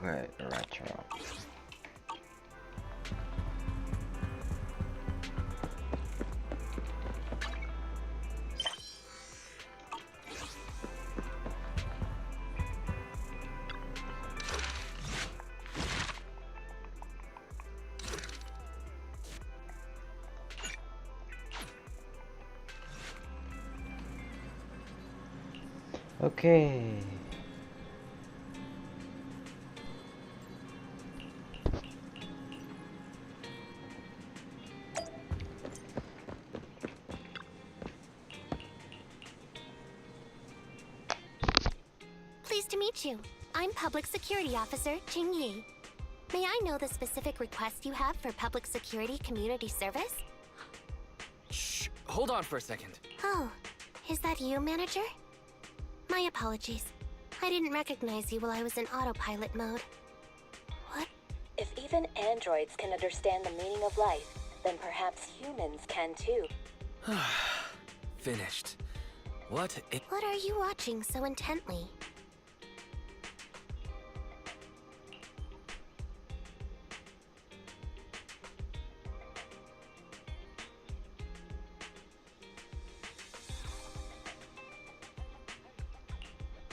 Okay, retro. Okay. Pleased to meet you. I'm Public Security Officer Jing Yi. May I know the specific request you have for public security community service? Shh, hold on for a second. Oh, is that you, Manager? My apologies. I didn't recognize you while I was in autopilot mode. What? If even androids can understand the meaning of life, then perhaps humans can too. Finished. What? What are you watching so intently?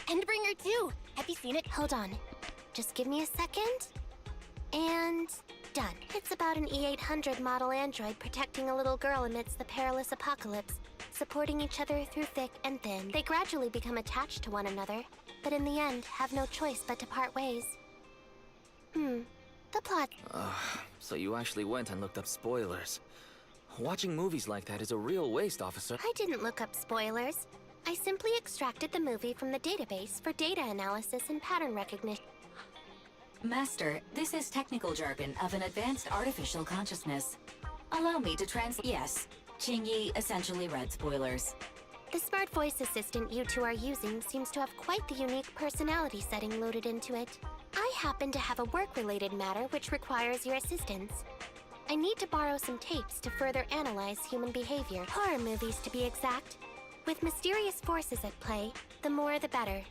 Endbringer 2! Have you seen it? Hold on. Just give me a second. And done. It's about an E800 model android protecting a little girl amidst the perilous apocalypse, supporting each other through thick and thin. They gradually become attached to one another, but in the end have no choice but to part ways. The plot. So you actually went and looked up spoilers. Watching movies like that is a real waste, officer. I didn't look up spoilers. I simply extracted the movie from the database for data analysis and pattern recognition. Master, this is technical jargon of an advanced artificial consciousness. Allow me to translate. Yes, Qingyi essentially read spoilers. The smart voice assistant you two are using seems to have quite the unique personality setting loaded into it. I happen to have a work-related matter which requires your assistance. I need to borrow some tapes to further analyze human behavior. Horror movies, to be exact. With mysterious forces at play, the more the better.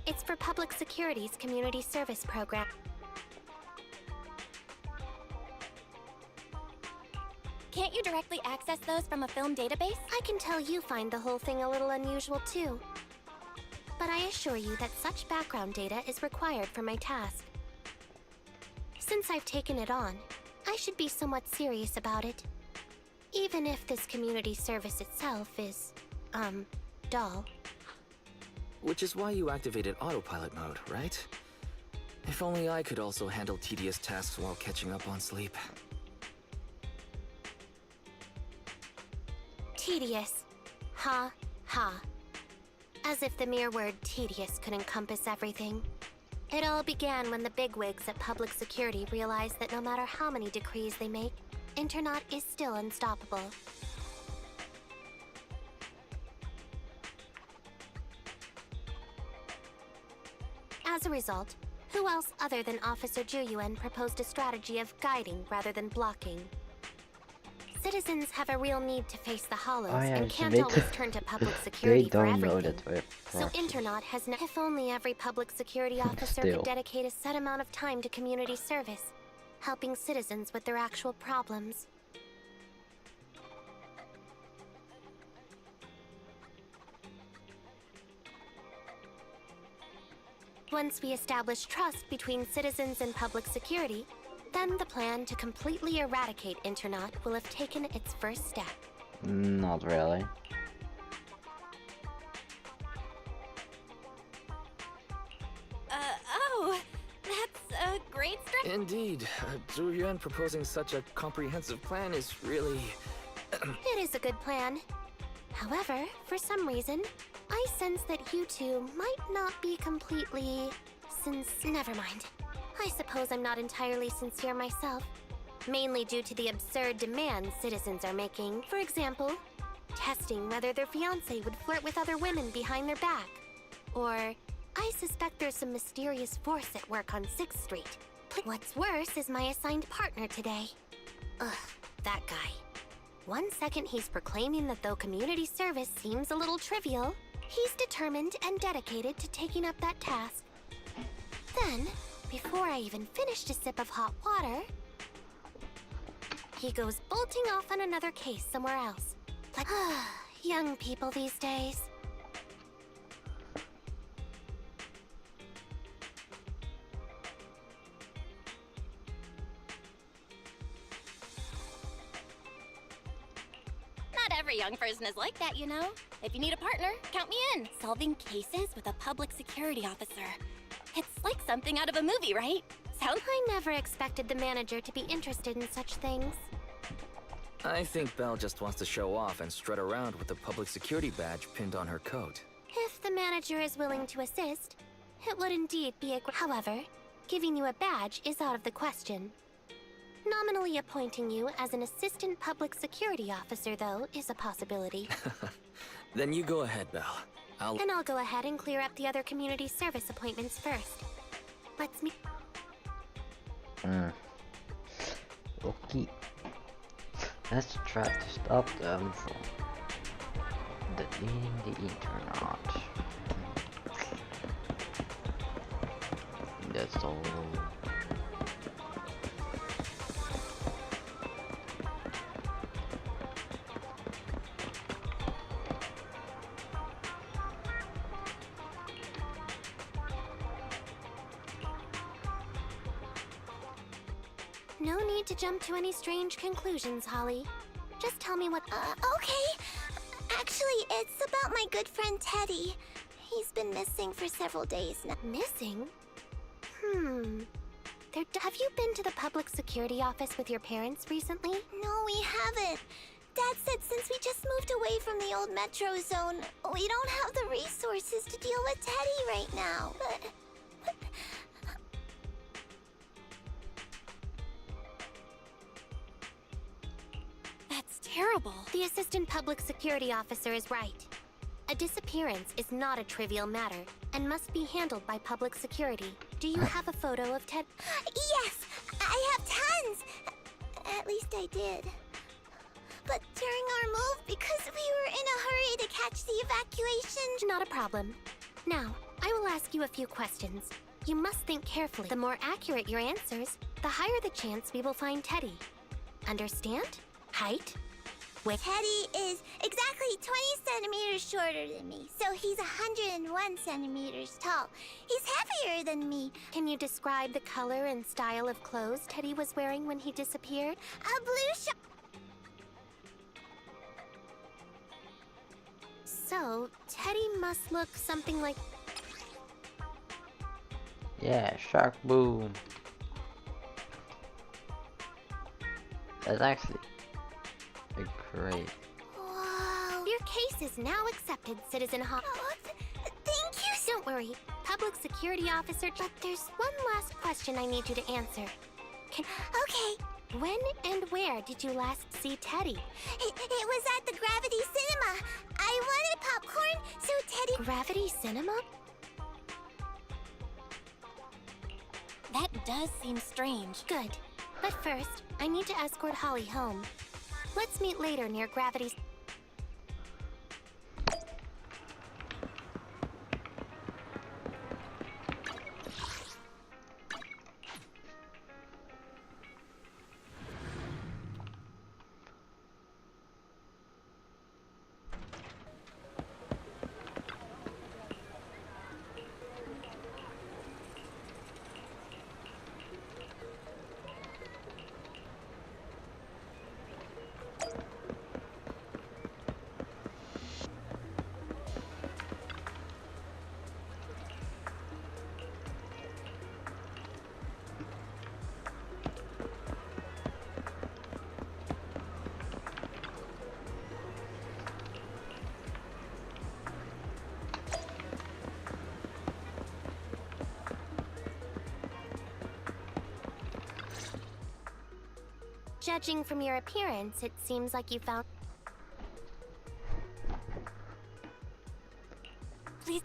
It's for Public Security's community service program. Can't you directly access those from a film database? I can tell you find the whole thing a little unusual too. But I assure you that such background data is required for my task. Since I've taken it on, I should be somewhat serious about it. Even if this community service itself is, dull. Which is why you activated autopilot mode, right? If only I could also handle tedious tasks while catching up on sleep. Tedious. Ha, ha. As if the mere word tedious could encompass everything. It all began when the bigwigs at Public Security realized that no matter how many decrees they make, Internet is still unstoppable. As a result, who else other than Officer Juyuan proposed a strategy of guiding rather than blocking? Citizens have a real need to face the hollows and can't always turn to public security for everything. So Internet has if only every public security officer could dedicate a set amount of time to community service, helping citizens with their actual problems. Once we establish trust between citizens and public security, then the plan to completely eradicate Internet will have taken its first step. Not really. Oh, that's a great strategy. Indeed, Zhu Yuan proposing such a comprehensive plan is really... It is a good plan. However, for some reason, I sense that you two might not be completely... Never mind. I suppose I'm not entirely sincere myself. Mainly due to the absurd demands citizens are making. For example, testing whether their fiance would flirt with other women behind their back. Or, I suspect there's some mysterious force at work on 6th Street. What's worse is my assigned partner today. Ugh, that guy. One second he's proclaiming that though community service seems a little trivial, he's determined and dedicated to taking up that task. Then, before I even finished a sip of hot water, he goes bolting off on another case somewhere else. Like, young people these days. Not every young person is like that, you know. If you need a partner, count me in. Solving cases with a public security officer. It's like something out of a movie, right? I never expected the manager to be interested in such things. I think Belle just wants to show off and strut around with the public security badge pinned on her coat. If the manager is willing to assist, it would indeed be a However, giving you a badge is out of the question. Nominally appointing you as an assistant public security officer, though, is a possibility. Then you go ahead, Belle. And I'll go ahead and clear up the other community service appointments first. Let's meet. Okay. Let's try to stop them from deleting the internet. That's all. No need to jump to any strange conclusions, Holly. Just tell me what. Okay. Actually, it's about my good friend Teddy. He's been missing for several days now. Missing? Have you been to the public security office with your parents recently? No, we haven't. Dad said since we just moved away from the old metro zone, we don't have the resources to deal with Teddy right now. But that's terrible. The assistant public security officer is right. A disappearance is not a trivial matter and must be handled by public security. Do you have a photo of Ted? Yes, I have tons. At least I did. But during our move, because we were in a hurry to catch the evacuation... Not a problem. Now, I will ask you a few questions. You must think carefully. The more accurate your answers, the higher the chance we will find Teddy. Understand? Height? Width? Teddy is exactly 20 centimeters shorter than me, so he's 101 centimeters tall. He's heavier than me. Can you describe the color and style of clothes Teddy was wearing when he disappeared? A blue shirt. So, Teddy must look something like... Yeah, shark boom. That's actually a great. Whoa. Your case is now accepted, Citizen Hawk. Oh, thank you. Don't worry, public security officer, but there's one last question I need you to answer. Okay. When and where did you last see Teddy? It was at the Gravity Cinema. I wanted popcorn, so Teddy... Gravity Cinema? That does seem strange. Good. But first, I need to escort Holly home. Let's meet later near Gravity's... Judging from your appearance, it seems like you found...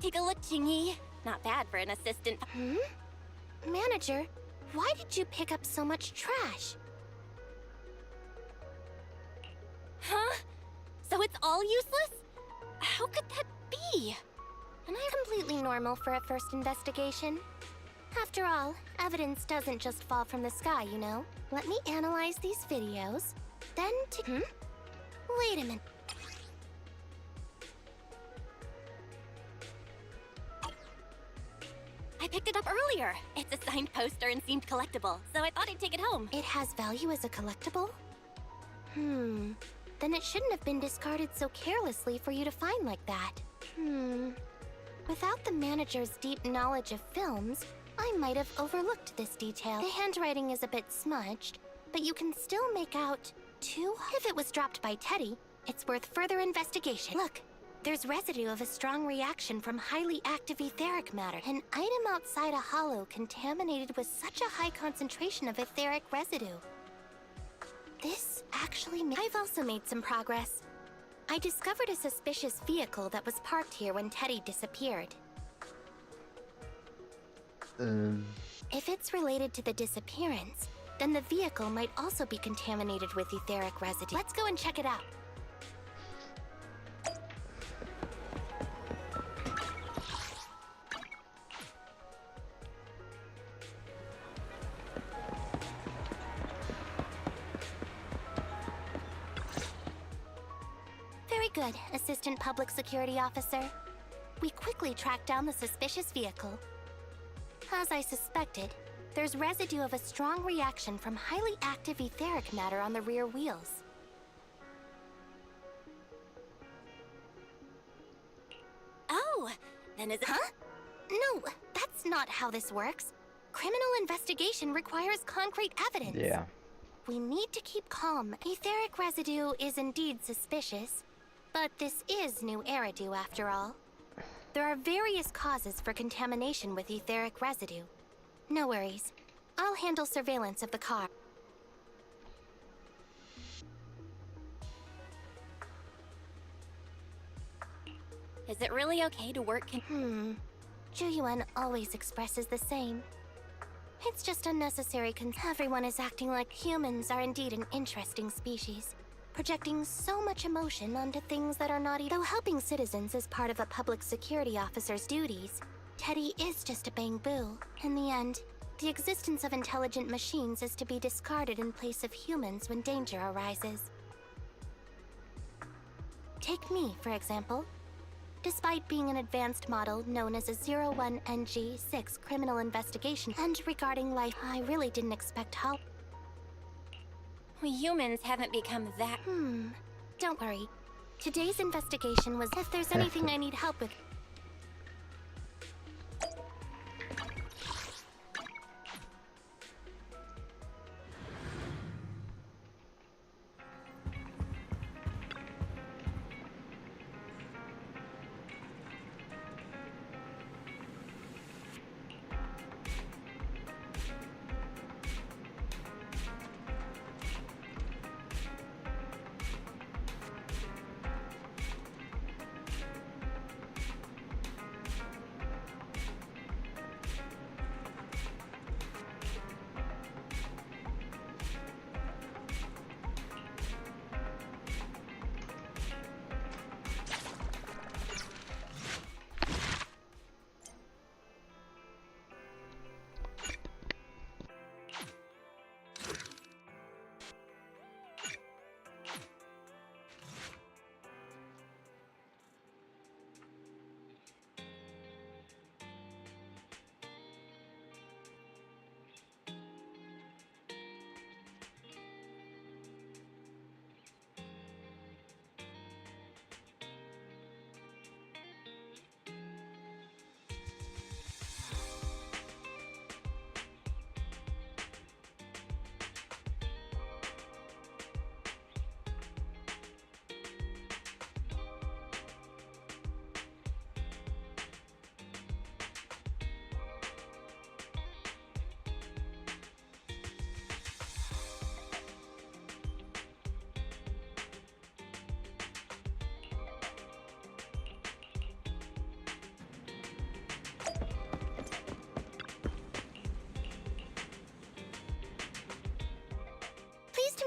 Take a look, Jingyi. Not bad for an assistant. Manager, why did you pick up so much trash? Huh? So it's all useless? How could that be? Completely normal for a first investigation. After all, evidence doesn't just fall from the sky, you know. Let me analyze these videos, then Wait a minute. I picked it up earlier. It's a signed poster and seemed collectible, so I thought I'd take it home. It has value as a collectible? Then it shouldn't have been discarded so carelessly for you to find like that. Without the manager's deep knowledge of films, I might have overlooked this detail. The handwriting is a bit smudged, but you can still make out two. If it was dropped by Teddy, it's worth further investigation. Look, there's residue of a strong reaction from highly active etheric matter. An item outside a hollow contaminated with such a high concentration of etheric residue. This actually I've also made some progress. I discovered a suspicious vehicle that was parked here when Teddy disappeared. If it's related to the disappearance, then the vehicle might also be contaminated with etheric residue. Let's go and check it out. Very good, Assistant Public Security Officer. We quickly tracked down the suspicious vehicle. As I suspected, there's residue of a strong reaction from highly active etheric matter on the rear wheels. Oh, then is it— Huh? No, that's not how this works. Criminal investigation requires concrete evidence. Yeah. We need to keep calm. Etheric residue is indeed suspicious, but this is new Eridu after all. There are various causes for contamination with etheric residue. No worries. I'll handle surveillance of the car. Is it really okay to work Juyuan always expresses the same. It's just unnecessary everyone is acting like humans are indeed an interesting species, projecting so much emotion onto things that are not even. Though helping citizens is part of a public security officer's duties, Teddy is just a bang-boo. In the end, the existence of intelligent machines is to be discarded in place of humans when danger arises. Take me, for example. Despite being an advanced model known as a 01NG6 criminal investigation and regarding life, I really didn't expect help. We humans haven't become that— Don't worry. Today's investigation was if there's anything I need help with.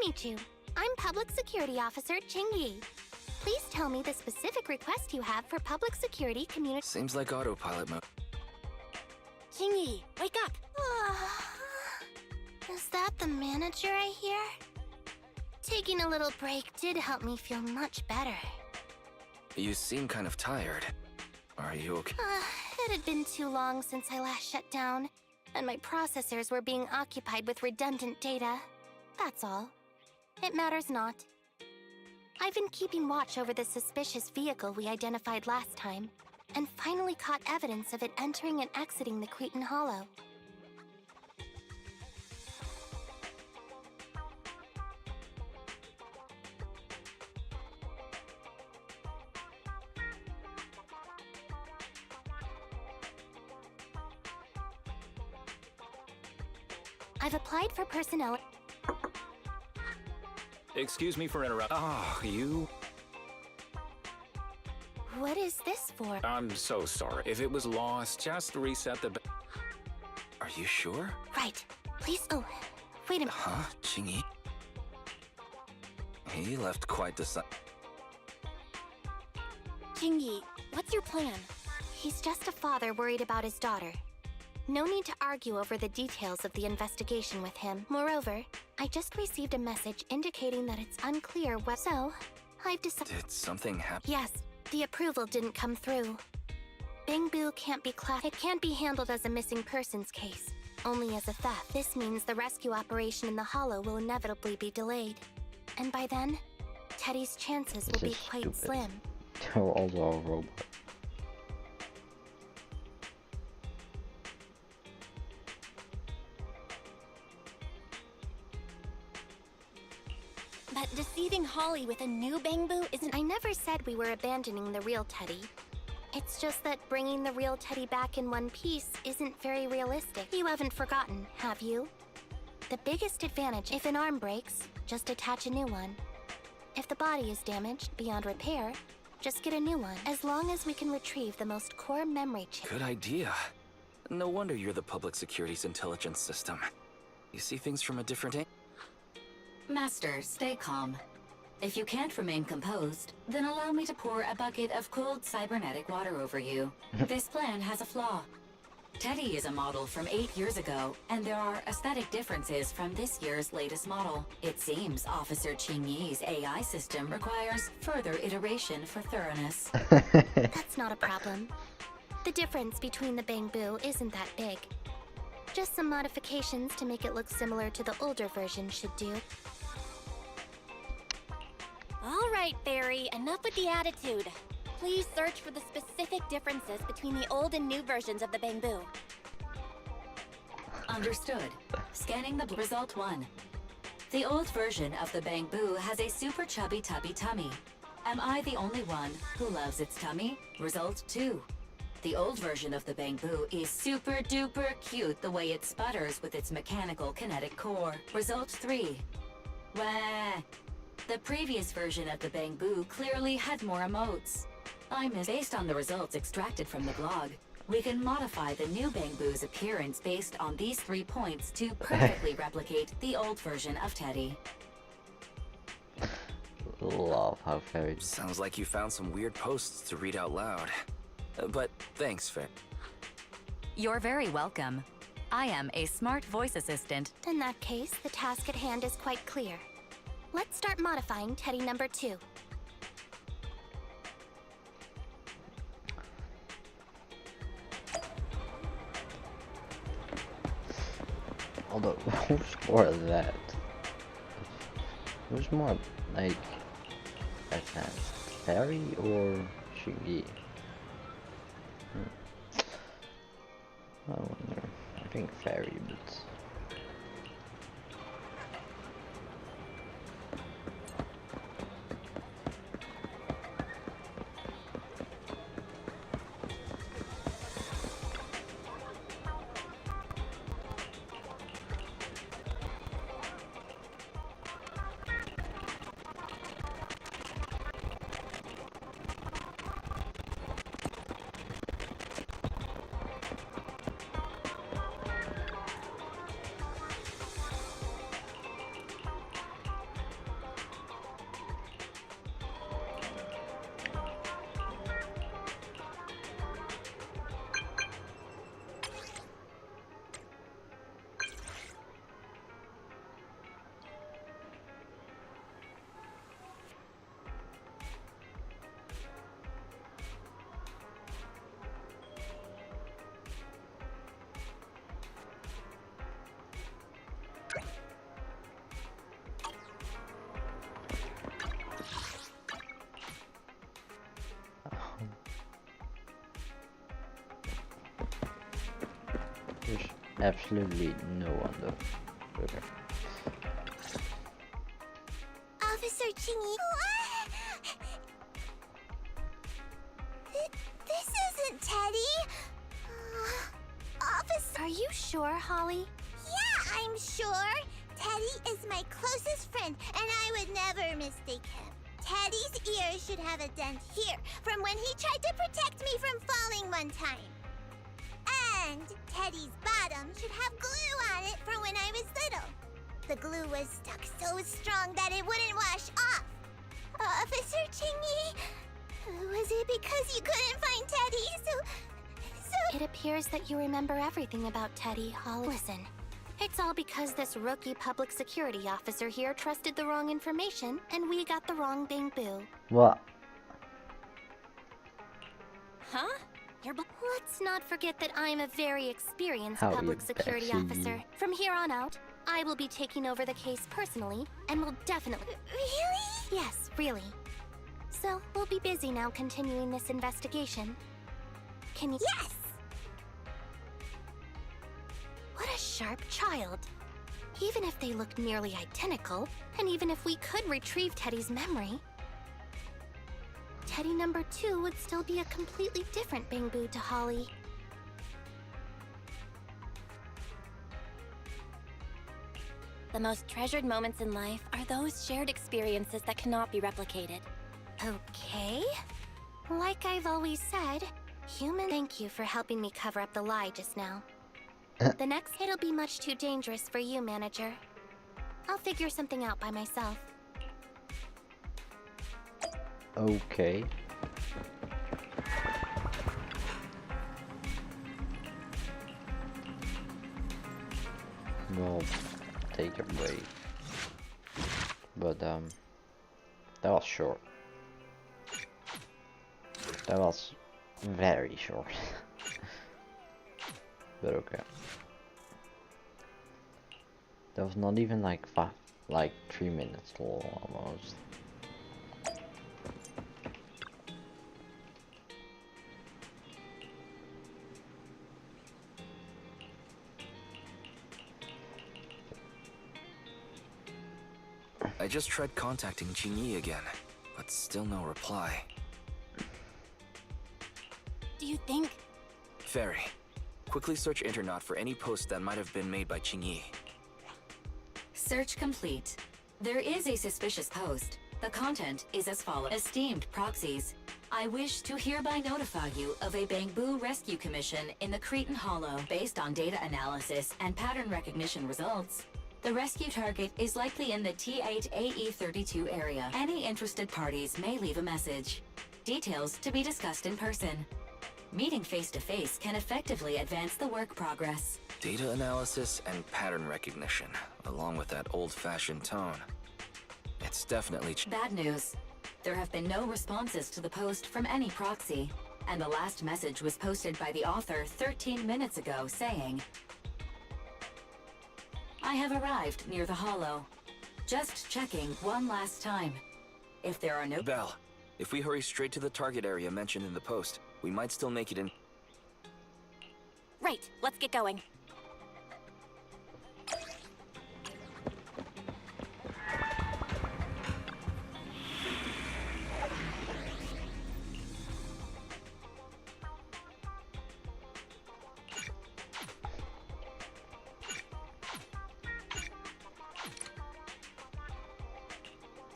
meet you. I'm Public Security Officer Ching-Yi. Please tell me the specific request you have for public security community. Seems like autopilot mode. Ching-Yi, wake up! Is that the manager I hear? Taking a little break did help me feel much better. You seem kind of tired. Are you okay? It had been too long since I last shut down, and my processors were being occupied with redundant data. That's all. It matters not. I've been keeping watch over the suspicious vehicle we identified last time, and finally caught evidence of it entering and exiting the Cretan Hollow. I've applied for personnel. Excuse me for interrupting. Oh, you? What is this for? I'm so sorry. If it was lost, just reset the... Are you sure? Right. Please. Oh, wait a minute. Huh? Ching-Yi? He left quite the si- Ching-Yi, what's your plan? He's just a father worried about his daughter. No need to argue over the details of the investigation with him. Moreover, I just received a message indicating that it's unclear what... So, I've decided... Did something happen? Yes, the approval didn't come through. Bangbu can't be It can't be handled as a missing persons case, only as a theft. This means the rescue operation in the Hollow will inevitably be delayed. And by then, Teddy's chances will be quite slim. They're all a robot. But deceiving Holly with a new Bangbu isn't... I never said we were abandoning the real Teddy. It's just that bringing the real Teddy back in one piece isn't very realistic. You haven't forgotten, have you? The biggest advantage, if an arm breaks, just attach a new one. If the body is damaged beyond repair, just get a new one. As long as we can retrieve the most core memory chip. Good idea. No wonder you're the public security's intelligence system. You see things from a different angle. Master, stay calm. If you can't remain composed, then allow me to pour a bucket of cold cybernetic water over you. This plan has a flaw. Teddy is a model from 8 years ago, and there are aesthetic differences from this year's latest model. It seems Officer Ching-Yi's AI system requires further iteration for thoroughness. That's not a problem. The difference between the Bangbu isn't that big. Just some modifications to make it look similar to the older version should do. All right, Fairy, enough with the attitude. Please search for the specific differences between the old and new versions of the Bangbu. Understood. Scanning the result 1. The old version of the Bangbu has a super chubby tubby tummy. Am I the only one who loves its tummy? Result 2. The old version of the Bangbu is super duper cute the way it sputters with its mechanical kinetic core. Result 3. Wah. The previous version of the Bangbu clearly had more emotes. Based on the results extracted from the blog, we can modify the new Bangbu's appearance based on these 3 points to perfectly replicate the old version of Teddy. Love how fairy. Sounds like you found some weird posts to read out loud. But thanks, Fair. You're very welcome. I am a smart voice assistant. In that case, the task at hand is quite clear. Let's start modifying Teddy number 2. Although, who's more of that? Who's more like advanced, Fairy or Shigi? I wonder. I think Fairy, but. There's absolutely no one though. Okay. Officer Chingy. This isn't Teddy. Officer. Are you sure, Holly? Yeah, I'm sure. Teddy is my closest friend, and I would never mistake him. Teddy's ear should have a dent here from when he tried to protect me from falling one time. And Teddy's bottom should have glue on it from when I was little. The glue was stuck so strong that it wouldn't wash off. Officer Chingy, was it because you couldn't find Teddy? It appears that you remember everything about Teddy, Holly. Listen, it's all because this rookie public security officer here trusted the wrong information, and we got the wrong Bang-Boo. What? Huh? Let's not forget that I'm a very experienced How public you security Betsy. officer. From here on out, I will be taking over the case personally, and will definitely... Really? Yes, really. So, we'll be busy now continuing this investigation. Can you... Yes! What a sharp child. Even if they look nearly identical, and even if we could retrieve Teddy's memory, Teddy number 2 would still be a completely different Bang-Boo to Holly. The most treasured moments in life are those shared experiences that cannot be replicated. Okay. Like I've always said, thank you for helping me cover up the lie just now. The next it'll be much too dangerous for you, manager. I'll figure something out by myself. Okay. We'll take a break. But that was short. That was very short. But okay. That was not even like 3 minutes long almost. I just tried contacting Jingyi again, but still no reply. Do you think? Fairy, quickly search Internet for any post that might have been made by Jingyi. Search complete. There is a suspicious post. The content is as follows. Esteemed proxies, I wish to hereby notify you of a Bang-Boo rescue commission in the Cretan Hollow. Based on data analysis and pattern recognition results, the rescue target is likely in the T8AE32 area. Any interested parties may leave a message. Details to be discussed in person. Meeting face-to-face can effectively advance the work progress. Data analysis and pattern recognition, along with that old-fashioned tone. It's definitely Bad news. There have been no responses to the post from any proxy, and the last message was posted by the author 13 minutes ago saying, I have arrived near the Hollow. Just checking one last time. If there are no... Belle, if we hurry straight to the target area mentioned in the post, we might still make it in... Right, let's get going.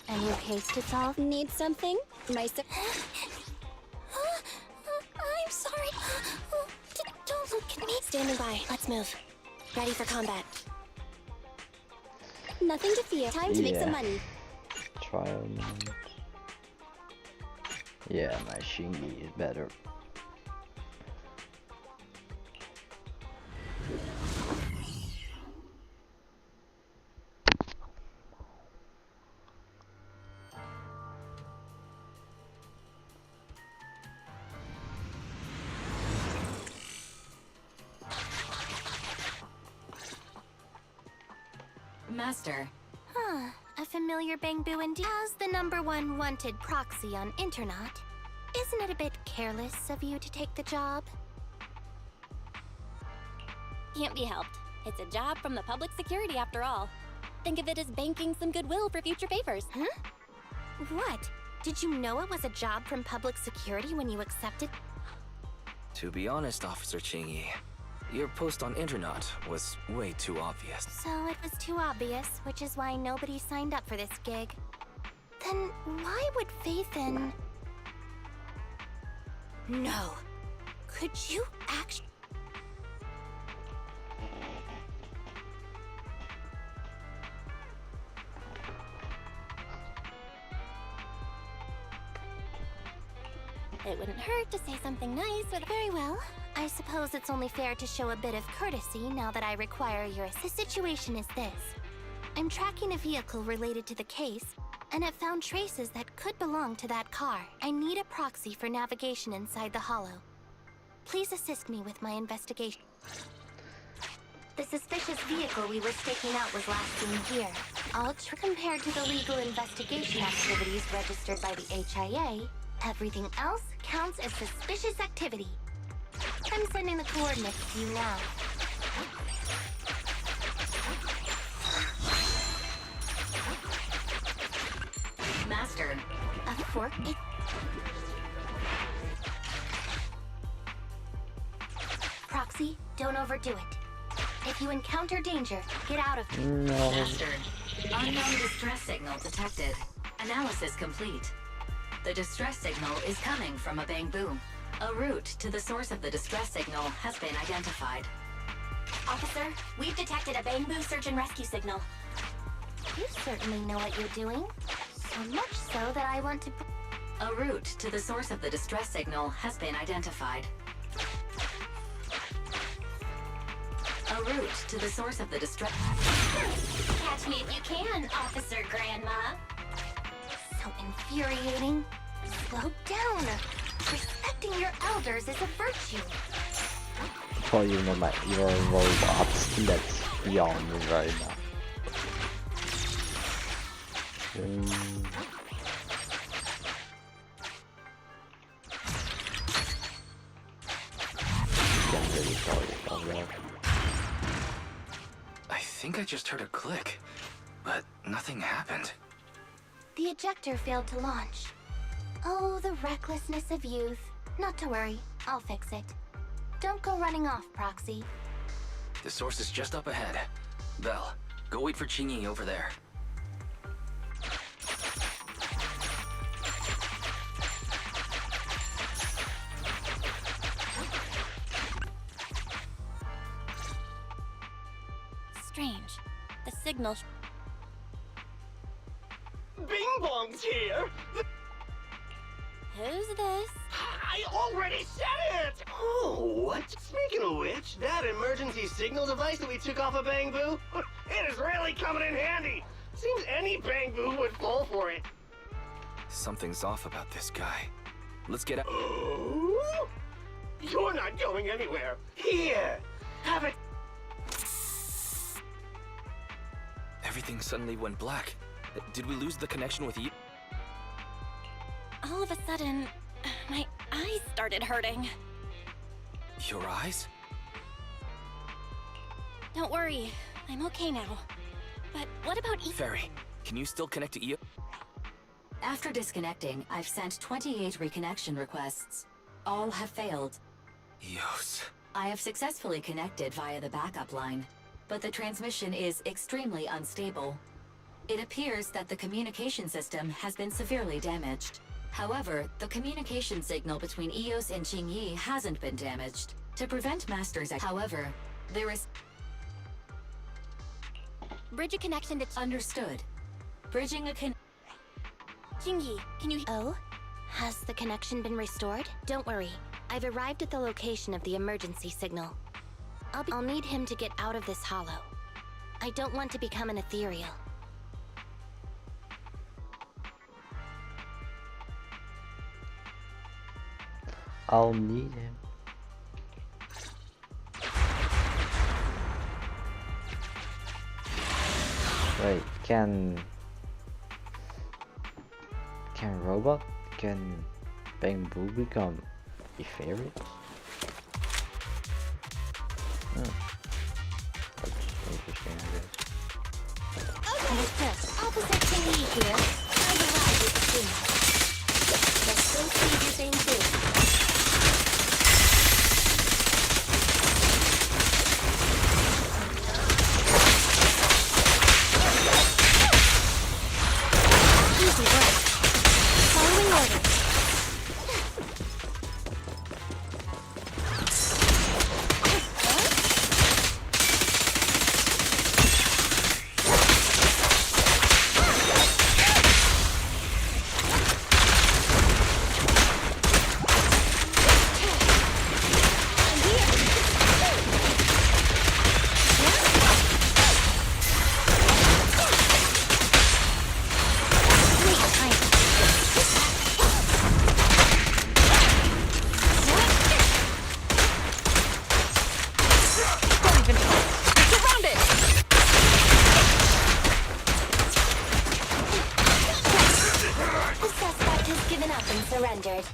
Any case to solve? Need something? I'm sorry. Don't look at me. Standing by. Let's move. Ready for combat. Nothing to fear. Time to make some money. Trial mode. Yeah, my Shingi is better. Master. Huh. A familiar Bang-Boo indeed. As the #1 wanted proxy on Internet, isn't it a bit careless of you to take the job? Can't be helped. It's a job from the public security after all. Think of it as banking some goodwill for future papers. Huh? What? Did you know it was a job from public security when you accepted? To be honest, Officer Chingy, your post on Internet was way too obvious. So it was too obvious, which is why nobody signed up for this gig. Then why would Faith in... No. Could you actually... It wouldn't hurt to say something nice with... Very well. I suppose it's only fair to show a bit of courtesy now that I require your assist. The situation is this. I'm tracking a vehicle related to the case, and have found traces that could belong to that car. I need a proxy for navigation inside the hollow. Please assist me with my investigation. The suspicious vehicle we were staking out was last seen here. Compared to the legal investigation activities registered by the HIA, everything else counts as suspicious activity. I'm sending the coordinates to you now. Master. A fork? Proxy, don't overdo it. If you encounter danger, get out of here. No. Master. Unknown distress signal detected. Analysis complete. The distress signal is coming from a bamboo. A route to the source of the distress signal has been identified. Officer, we've detected a bamboo search and rescue signal. You certainly know what you're doing. So much so that I want to... A route to the source of the distress signal has been identified. A route to the source of the distress... Catch me if you can, Officer Grandma. So infuriating. Slow down. Respecting your elders is a virtue. Oh, you know your robots. That's beyond me right now. Can't really tell you about that. I think I just heard a click, but nothing happened. The ejector failed to launch. Oh, the recklessness of youth. Not to worry, I'll fix it. Don't go running off, Proxy. The source is just up ahead. Belle, go wait for Chingy over there. Strange. The signal... Bing Bong's here! Who's this? I already said it! Oh, what? Speaking of which, that emergency signal device that we took off of Bangbu, it is really coming in handy. Seems any Bangbu would fall for it. Something's off about this guy. Let's get out. Oh? You're not going anywhere. Here, have it. Everything suddenly went black. Did we lose the connection with you? All of a sudden, my eyes started hurting. Your eyes? Don't worry, I'm okay now. But what about Ferry, can you still connect to EO? After disconnecting, I've sent 28 reconnection requests. All have failed. Eos. I have successfully connected via the backup line, but the transmission is extremely unstable. It appears that the communication system has been severely damaged. However, the communication signal between Eos and Qingyi hasn't been damaged. To prevent Master's... However, there is... Bridge a connection to... Understood. Bridging a Qingyi, can you... Oh? Has the connection been restored? Don't worry. I've arrived at the location of the emergency signal. I'll need him to get out of this hollow. I don't want to become an ethereal. I'll need him. Wait, can robot, can Bangbu become ethereal? Officer King here. I've arrived with the team. Let's go see your thing too. Easy work. Following orders. Surrendered.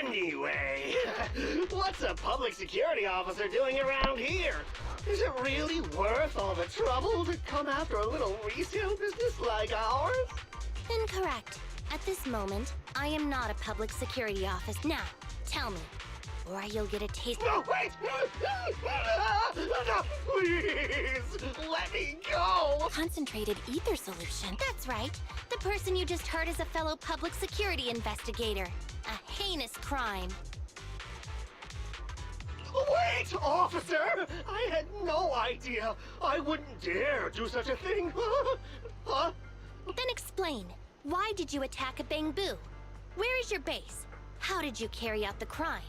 Anyway, what's a public security officer doing around here? Is it really worth all the trouble to come after a little resale business like ours? Incorrect. At this moment, I am not a public security officer. Now, tell me, or you'll get a taste. No, wait! No, please! Let me go! Concentrated ether solution. That's right. The person you just heard is a fellow public security investigator. A heinous crime. Wait, officer! I had no idea. I wouldn't dare do such a thing. Huh? Then explain. Why did you attack a Bangbu? Where is your base? How did you carry out the crimes?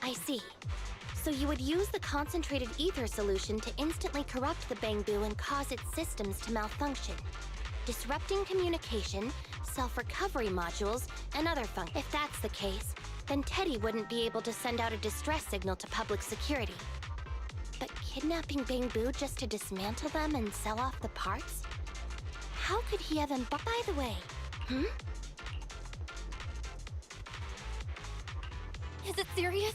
I see. So you would use the concentrated ether solution to instantly corrupt the Bangbu and cause its systems to malfunction, disrupting communication, self-recovery modules, and other functions. If that's the case, then Teddy wouldn't be able to send out a distress signal to public security. But kidnapping Bangbu just to dismantle them and sell off the parts? How could he have By the way, Is it serious?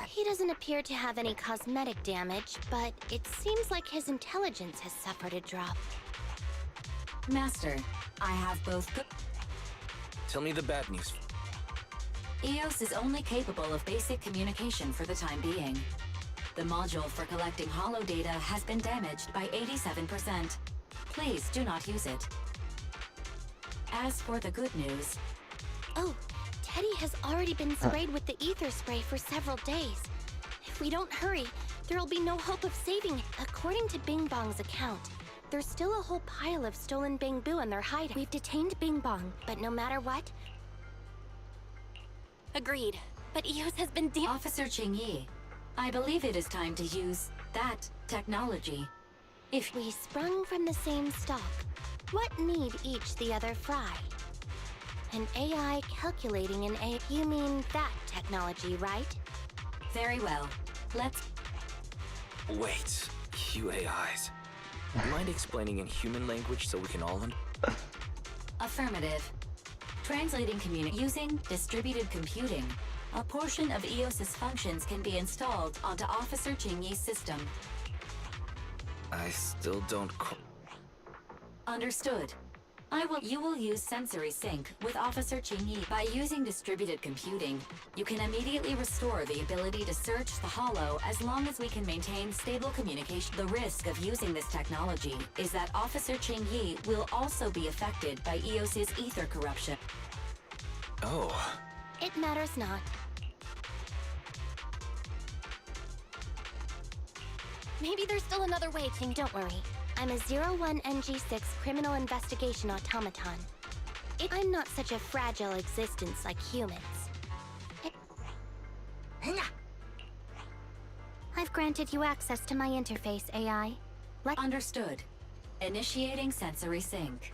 He doesn't appear to have any cosmetic damage, but it seems like his intelligence has suffered a drop. Master, I have both good... Tell me the bad news. EOS is only capable of basic communication for the time being. The module for collecting holo data has been damaged by 87%. Please do not use it. As for the good news... Oh, Teddy has already been sprayed with the ether spray for several days. If we don't hurry, there'll be no hope of saving it. According to Bing Bong's account, there's still a whole pile of stolen Bangbu in their hideout. We've detained Bing Bong, but no matter what... Agreed. But EOS has been Officer Qingyi, I believe it is time to use that technology. If we sprung from the same stock, what need each the other fry? An AI calculating an AI. You mean that technology, right? Very well. Let's... Wait, you AIs. Mind explaining in human language so we can all Affirmative. Translating using distributed computing. A portion of EOS's functions can be installed onto Officer Qingyi's system. I still don't Understood. You will use sensory sync with Officer Qingyi. By using distributed computing, you can immediately restore the ability to search the holo as long as we can maintain stable communication. The risk of using this technology is that Officer Qingyi will also be affected by EOS's ether corruption. Oh. It matters not. Maybe there's still another way, Ting. Don't worry. I'm a 01 NG6 criminal investigation automaton. I'm not such a fragile existence like humans. I've granted you access to my interface, AI. Understood. Initiating sensory sync.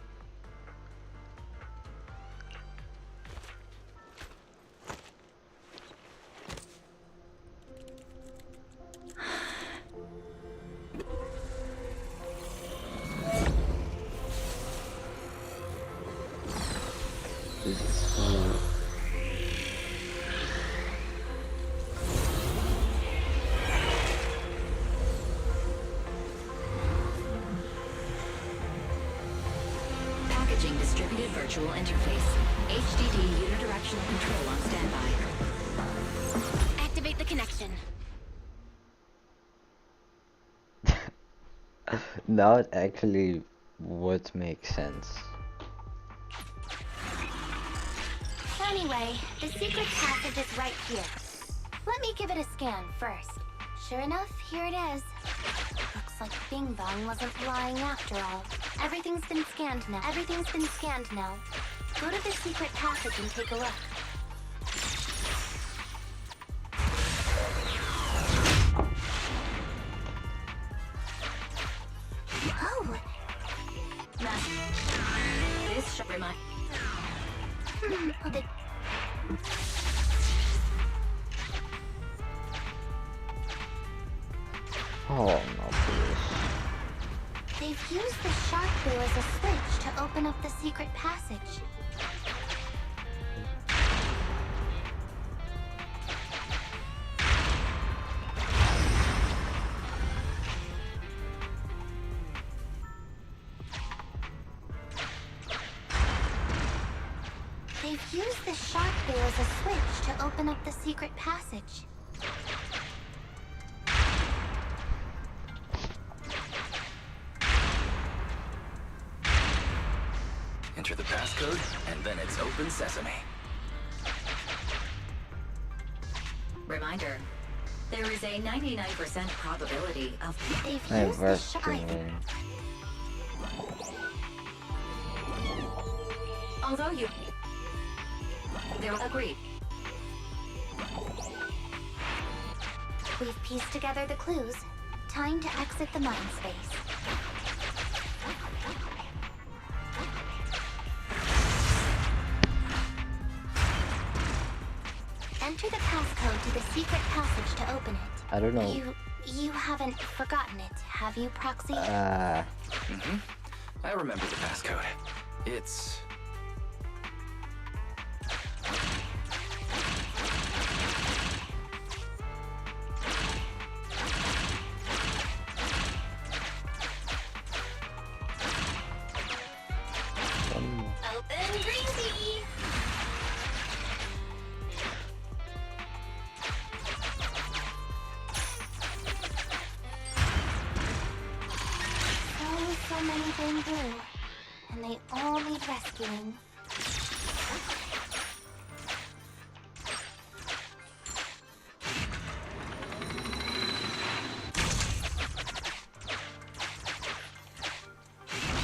Acknowledging distributed virtual interface. HDD unidirectional control on standby. Activate the connection. Now it actually would make sense. Anyway, the secret passage is right here. Let me give it a scan first. Sure enough, here it is. Looks like Bing Bong wasn't lying after all. Everything's been scanned now. Go to the secret passage and take a look. Oh! This should remind. Oh no, please. They've used the shark boo as a switch to open up the secret passage. They've used the shark boo as a switch to open up the secret passage. Enter the passcode, and then it's open sesame. Reminder. There is a 99% probability of. They've I used the was shark. doing. Although you. They'll agree. We've pieced together the clues. Time to exit the mind space. Enter the passcode to the secret passage to open it. I don't know. You haven't forgotten it, have you, Proxy? I remember the passcode. It's... Open green tea. So many Bang Blue, and they all need rescuing.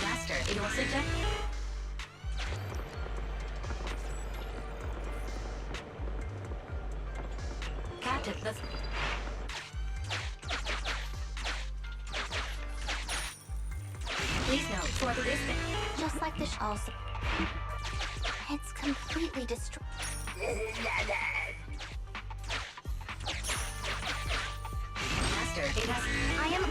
Master, it will suggest. Captain, the. Please note, for this thing. Just like the also. It's completely destroyed. Master, it has. I am.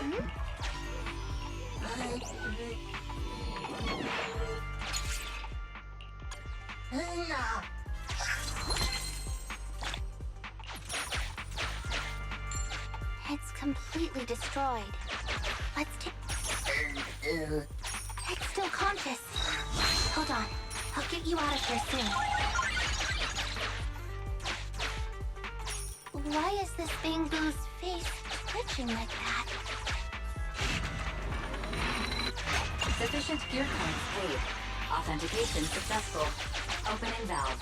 It's completely destroyed. Let's take. It's still conscious. Hold on. I'll get you out of here soon. Why is this Bang Boo's face twitching like that? Sufficient gear points paid. Authentication successful. Opening valve.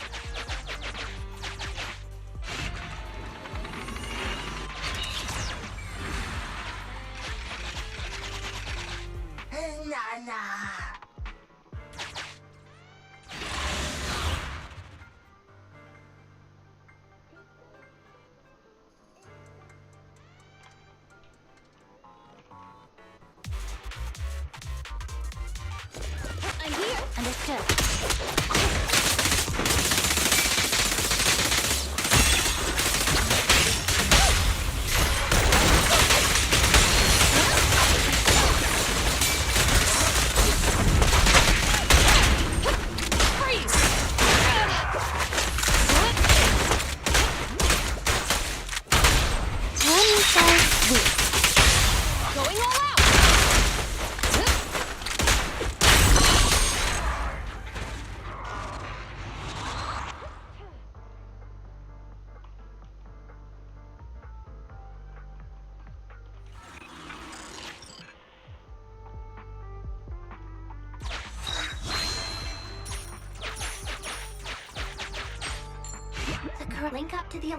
I'm here. Understood. Going all out. link up to the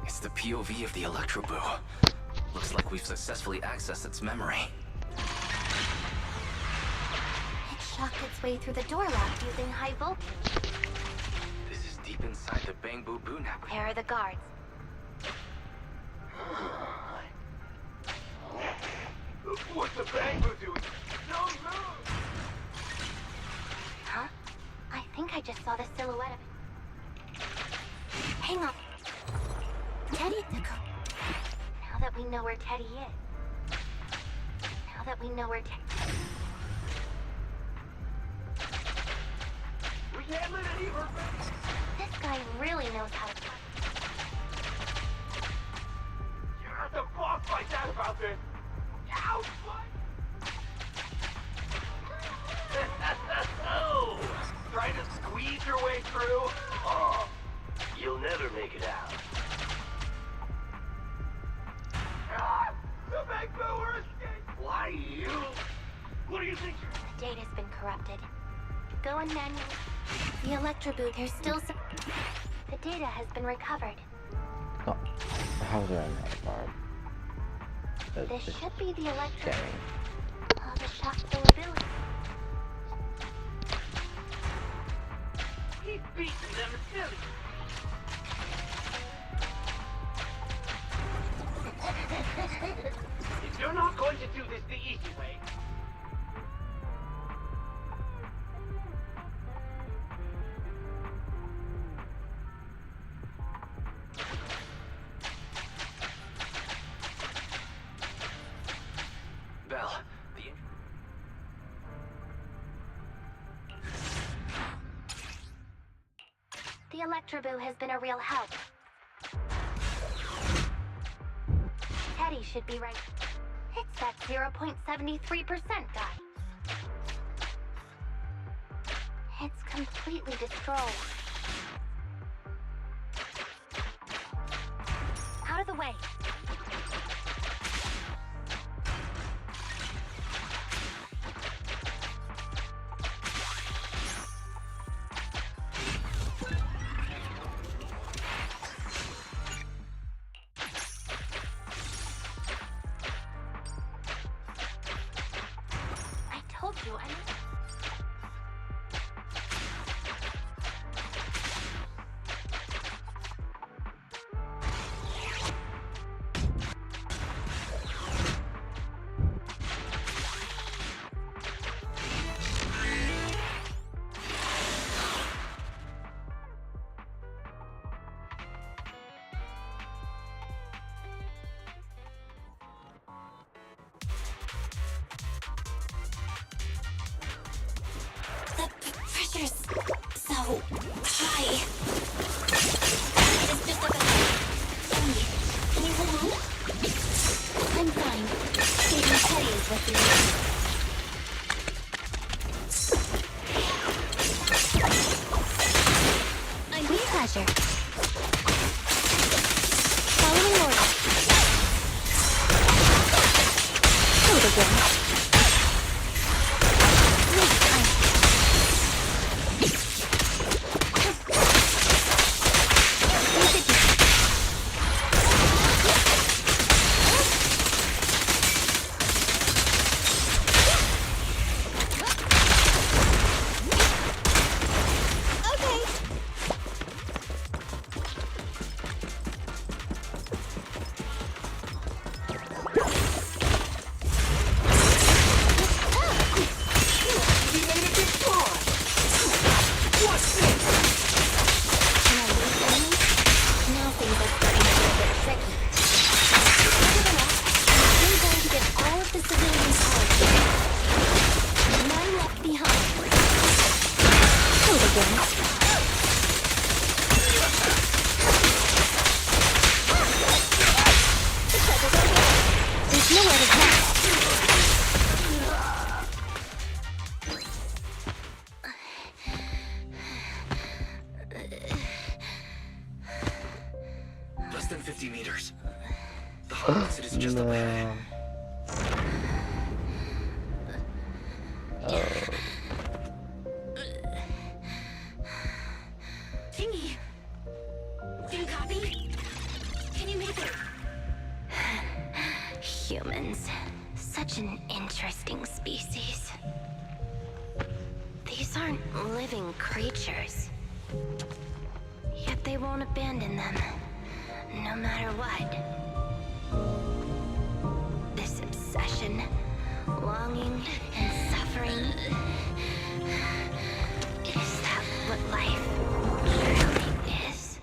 It's the POV of the Electroboo. Looks like we've successfully accessed its memory. It shocked its way through the door lock using high voltage. This is deep inside the Bangbu Boo network. Where are the guards? What's the Bangbu doing? Don't move! Huh? I think I just saw the silhouette of it. Hang on. Teddy took a... Now that we know where Teddy is. Now that we know where Teddy... We can't let any of her... This guy really knows how to... You heard the boss fight out about this! Ouch! What? Oh! Trying to squeeze your way through? Oh, you'll never make it out. Ah! The Bangbu are escaped! Why you? What do you think? The data's been corrupted. Go and manually... The Electroboo, there's still some... The data has been recovered. Oh, how do I know Barb? This should be the Electroboo. Scary. All the shock ability. He's beating them silly. If you're not going to do this the easy way... Belle, The Electroboo has been a real help. Teddy should be right. It's that 0.73% guy. It's completely destroyed. Out of the way. I told you, The pressure's so high. It's just like a... Zombie. Can you hold on? I'm fine. Saving Teddy is what you need. I'm with pleasure. Following order. Do it again. less than 50 meters. The hard exit is just up ahead. Humans. Such an interesting species. These aren't living creatures. Yet they won't abandon them, no matter what. This obsession, longing, and suffering. Is that what life really is?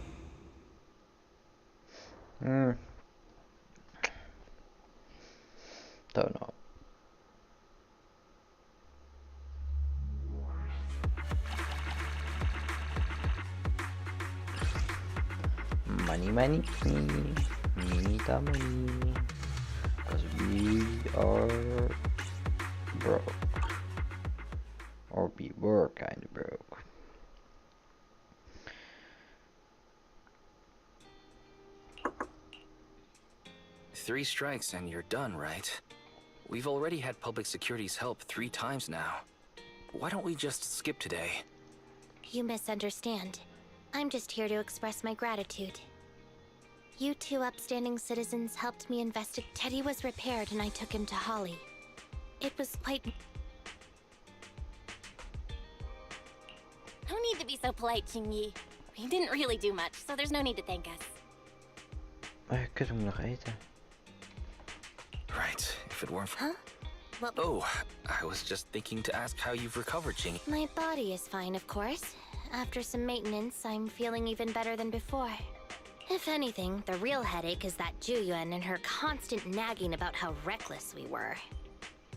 Don't know. Money, money, money. We need that money. Because we are broke. Or we were kind of broke. Three strikes and you're done, right? We've already had public security's help 3 times now. Why don't we just skip today? You misunderstand. I'm just here to express my gratitude. You 2 upstanding citizens helped me investigate. Teddy was repaired and I took him to Holly. It was quite... No need to be so polite, Jingyi. We didn't really do much, so there's no need to thank us. Kunnen we nog eten? Right, if it weren't for... Huh? What? Oh, I was just thinking to ask how you've recovered, Jing. My body is fine, of course. After some maintenance, I'm feeling even better than before. If anything, the real headache is that Juyuan and her constant nagging about how reckless we were.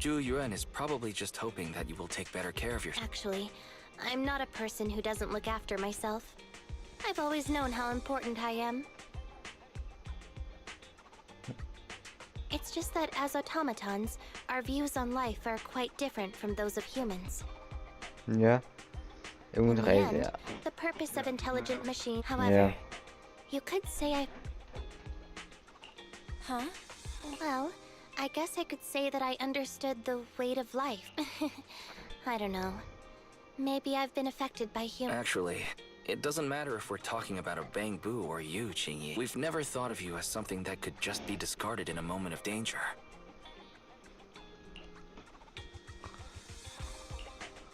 Juyuan is probably just hoping that you will take better care of yourself. Actually, I'm not a person who doesn't look after myself. I've always known how important I am. It's just that as automatons, our views on life are quite different from those of humans. Ja. Ik moet nog In the eten, end, ja. the purpose of intelligent machine, however, Yeah. you could say I... Huh? Well, I guess I could say that I understood the weight of life. I don't know. Maybe I've been affected by humans. Actually, it doesn't matter if we're talking about a Bang Boo or you, Qingyi. We've never thought of you as something that could just be discarded in a moment of danger.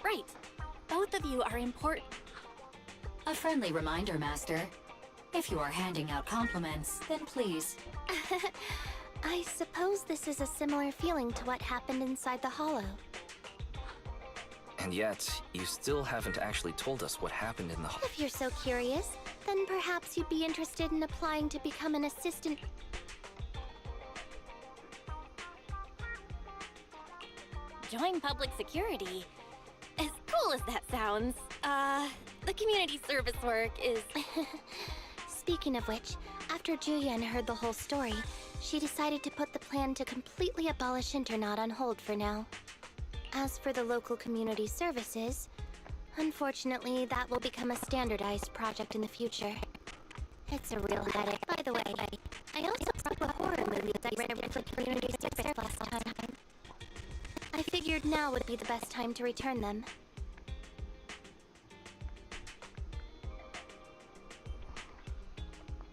Right. Both of you are important. A friendly reminder, Master. If you are handing out compliments, then please. I suppose this is a similar feeling to what happened inside the hollow. And yet, you still haven't actually told us what happened in the... If you're so curious, then perhaps you'd be interested in applying to become an assistant. Join public security. As cool as that sounds, the community service work is... Speaking of which, after Julian heard the whole story, she decided to put the plan to completely abolish Internaut on hold for now. As for the local community services, unfortunately, that will become a standardized project in the future. It's a real headache. By the way, I also brought the horror movies I read for community service last time. I figured now would be the best time to return them.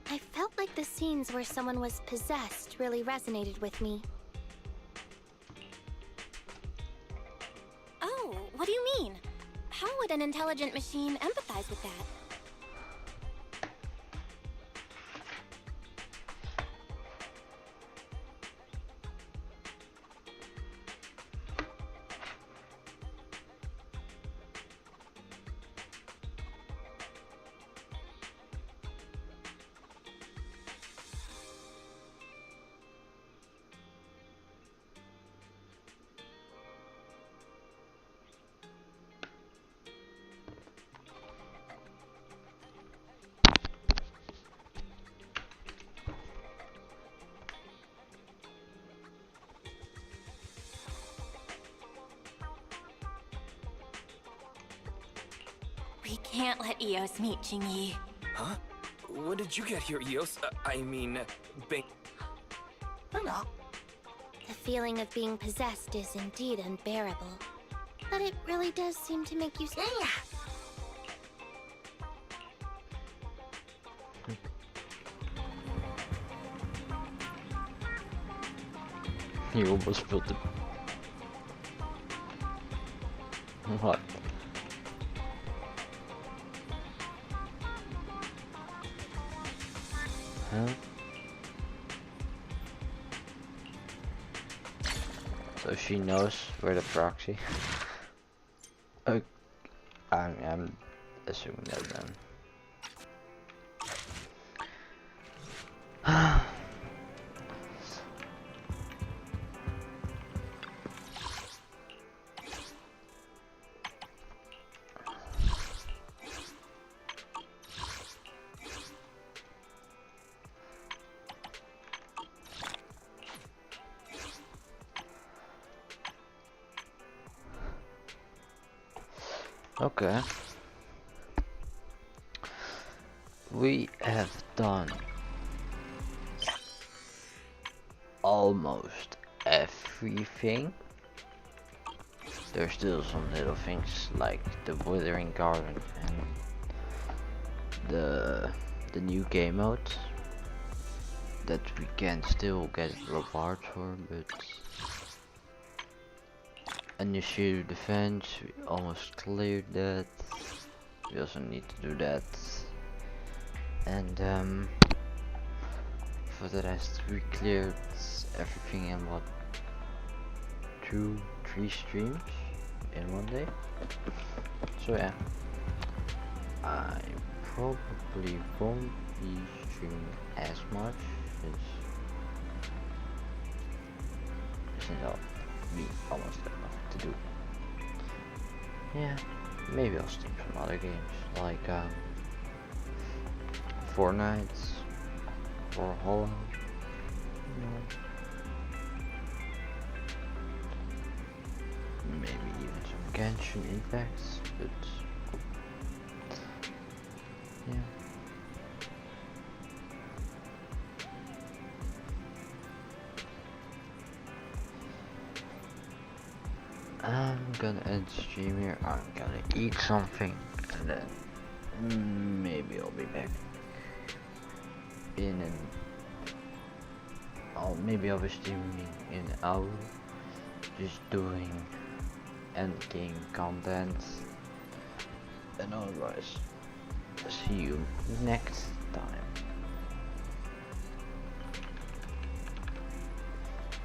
I felt like the scenes where someone was possessed really resonated with me. Oh, what do you mean? How would an intelligent machine empathize with that? We can't let Eos meet Jingyi. Huh? When did you get here, Eos? I mean, Bang... The feeling of being possessed is indeed unbearable. But it really does seem to make you... You almost spilled the... What? Huh? So she knows where the proxy. I'm assuming that then. Okay. We have done almost everything. There's still some little things like the Withering Garden and the new game mode that we can still get rewards for, but initiate defense, we almost cleared that. We also need to do that, and for the rest we cleared everything in what, 2-3 streams in one day. So yeah, I probably won't be streaming as much since I'll be almost have nothing to do. Yeah, maybe I'll stream some other games like Fortnite or Hollow. Maybe even some Genshin Impacts, but yeah. I'm gonna end the stream here. I'm gonna eat something and then maybe I'll be back in maybe I'll be streaming in an hour, just doing end game content, and otherwise see you next time.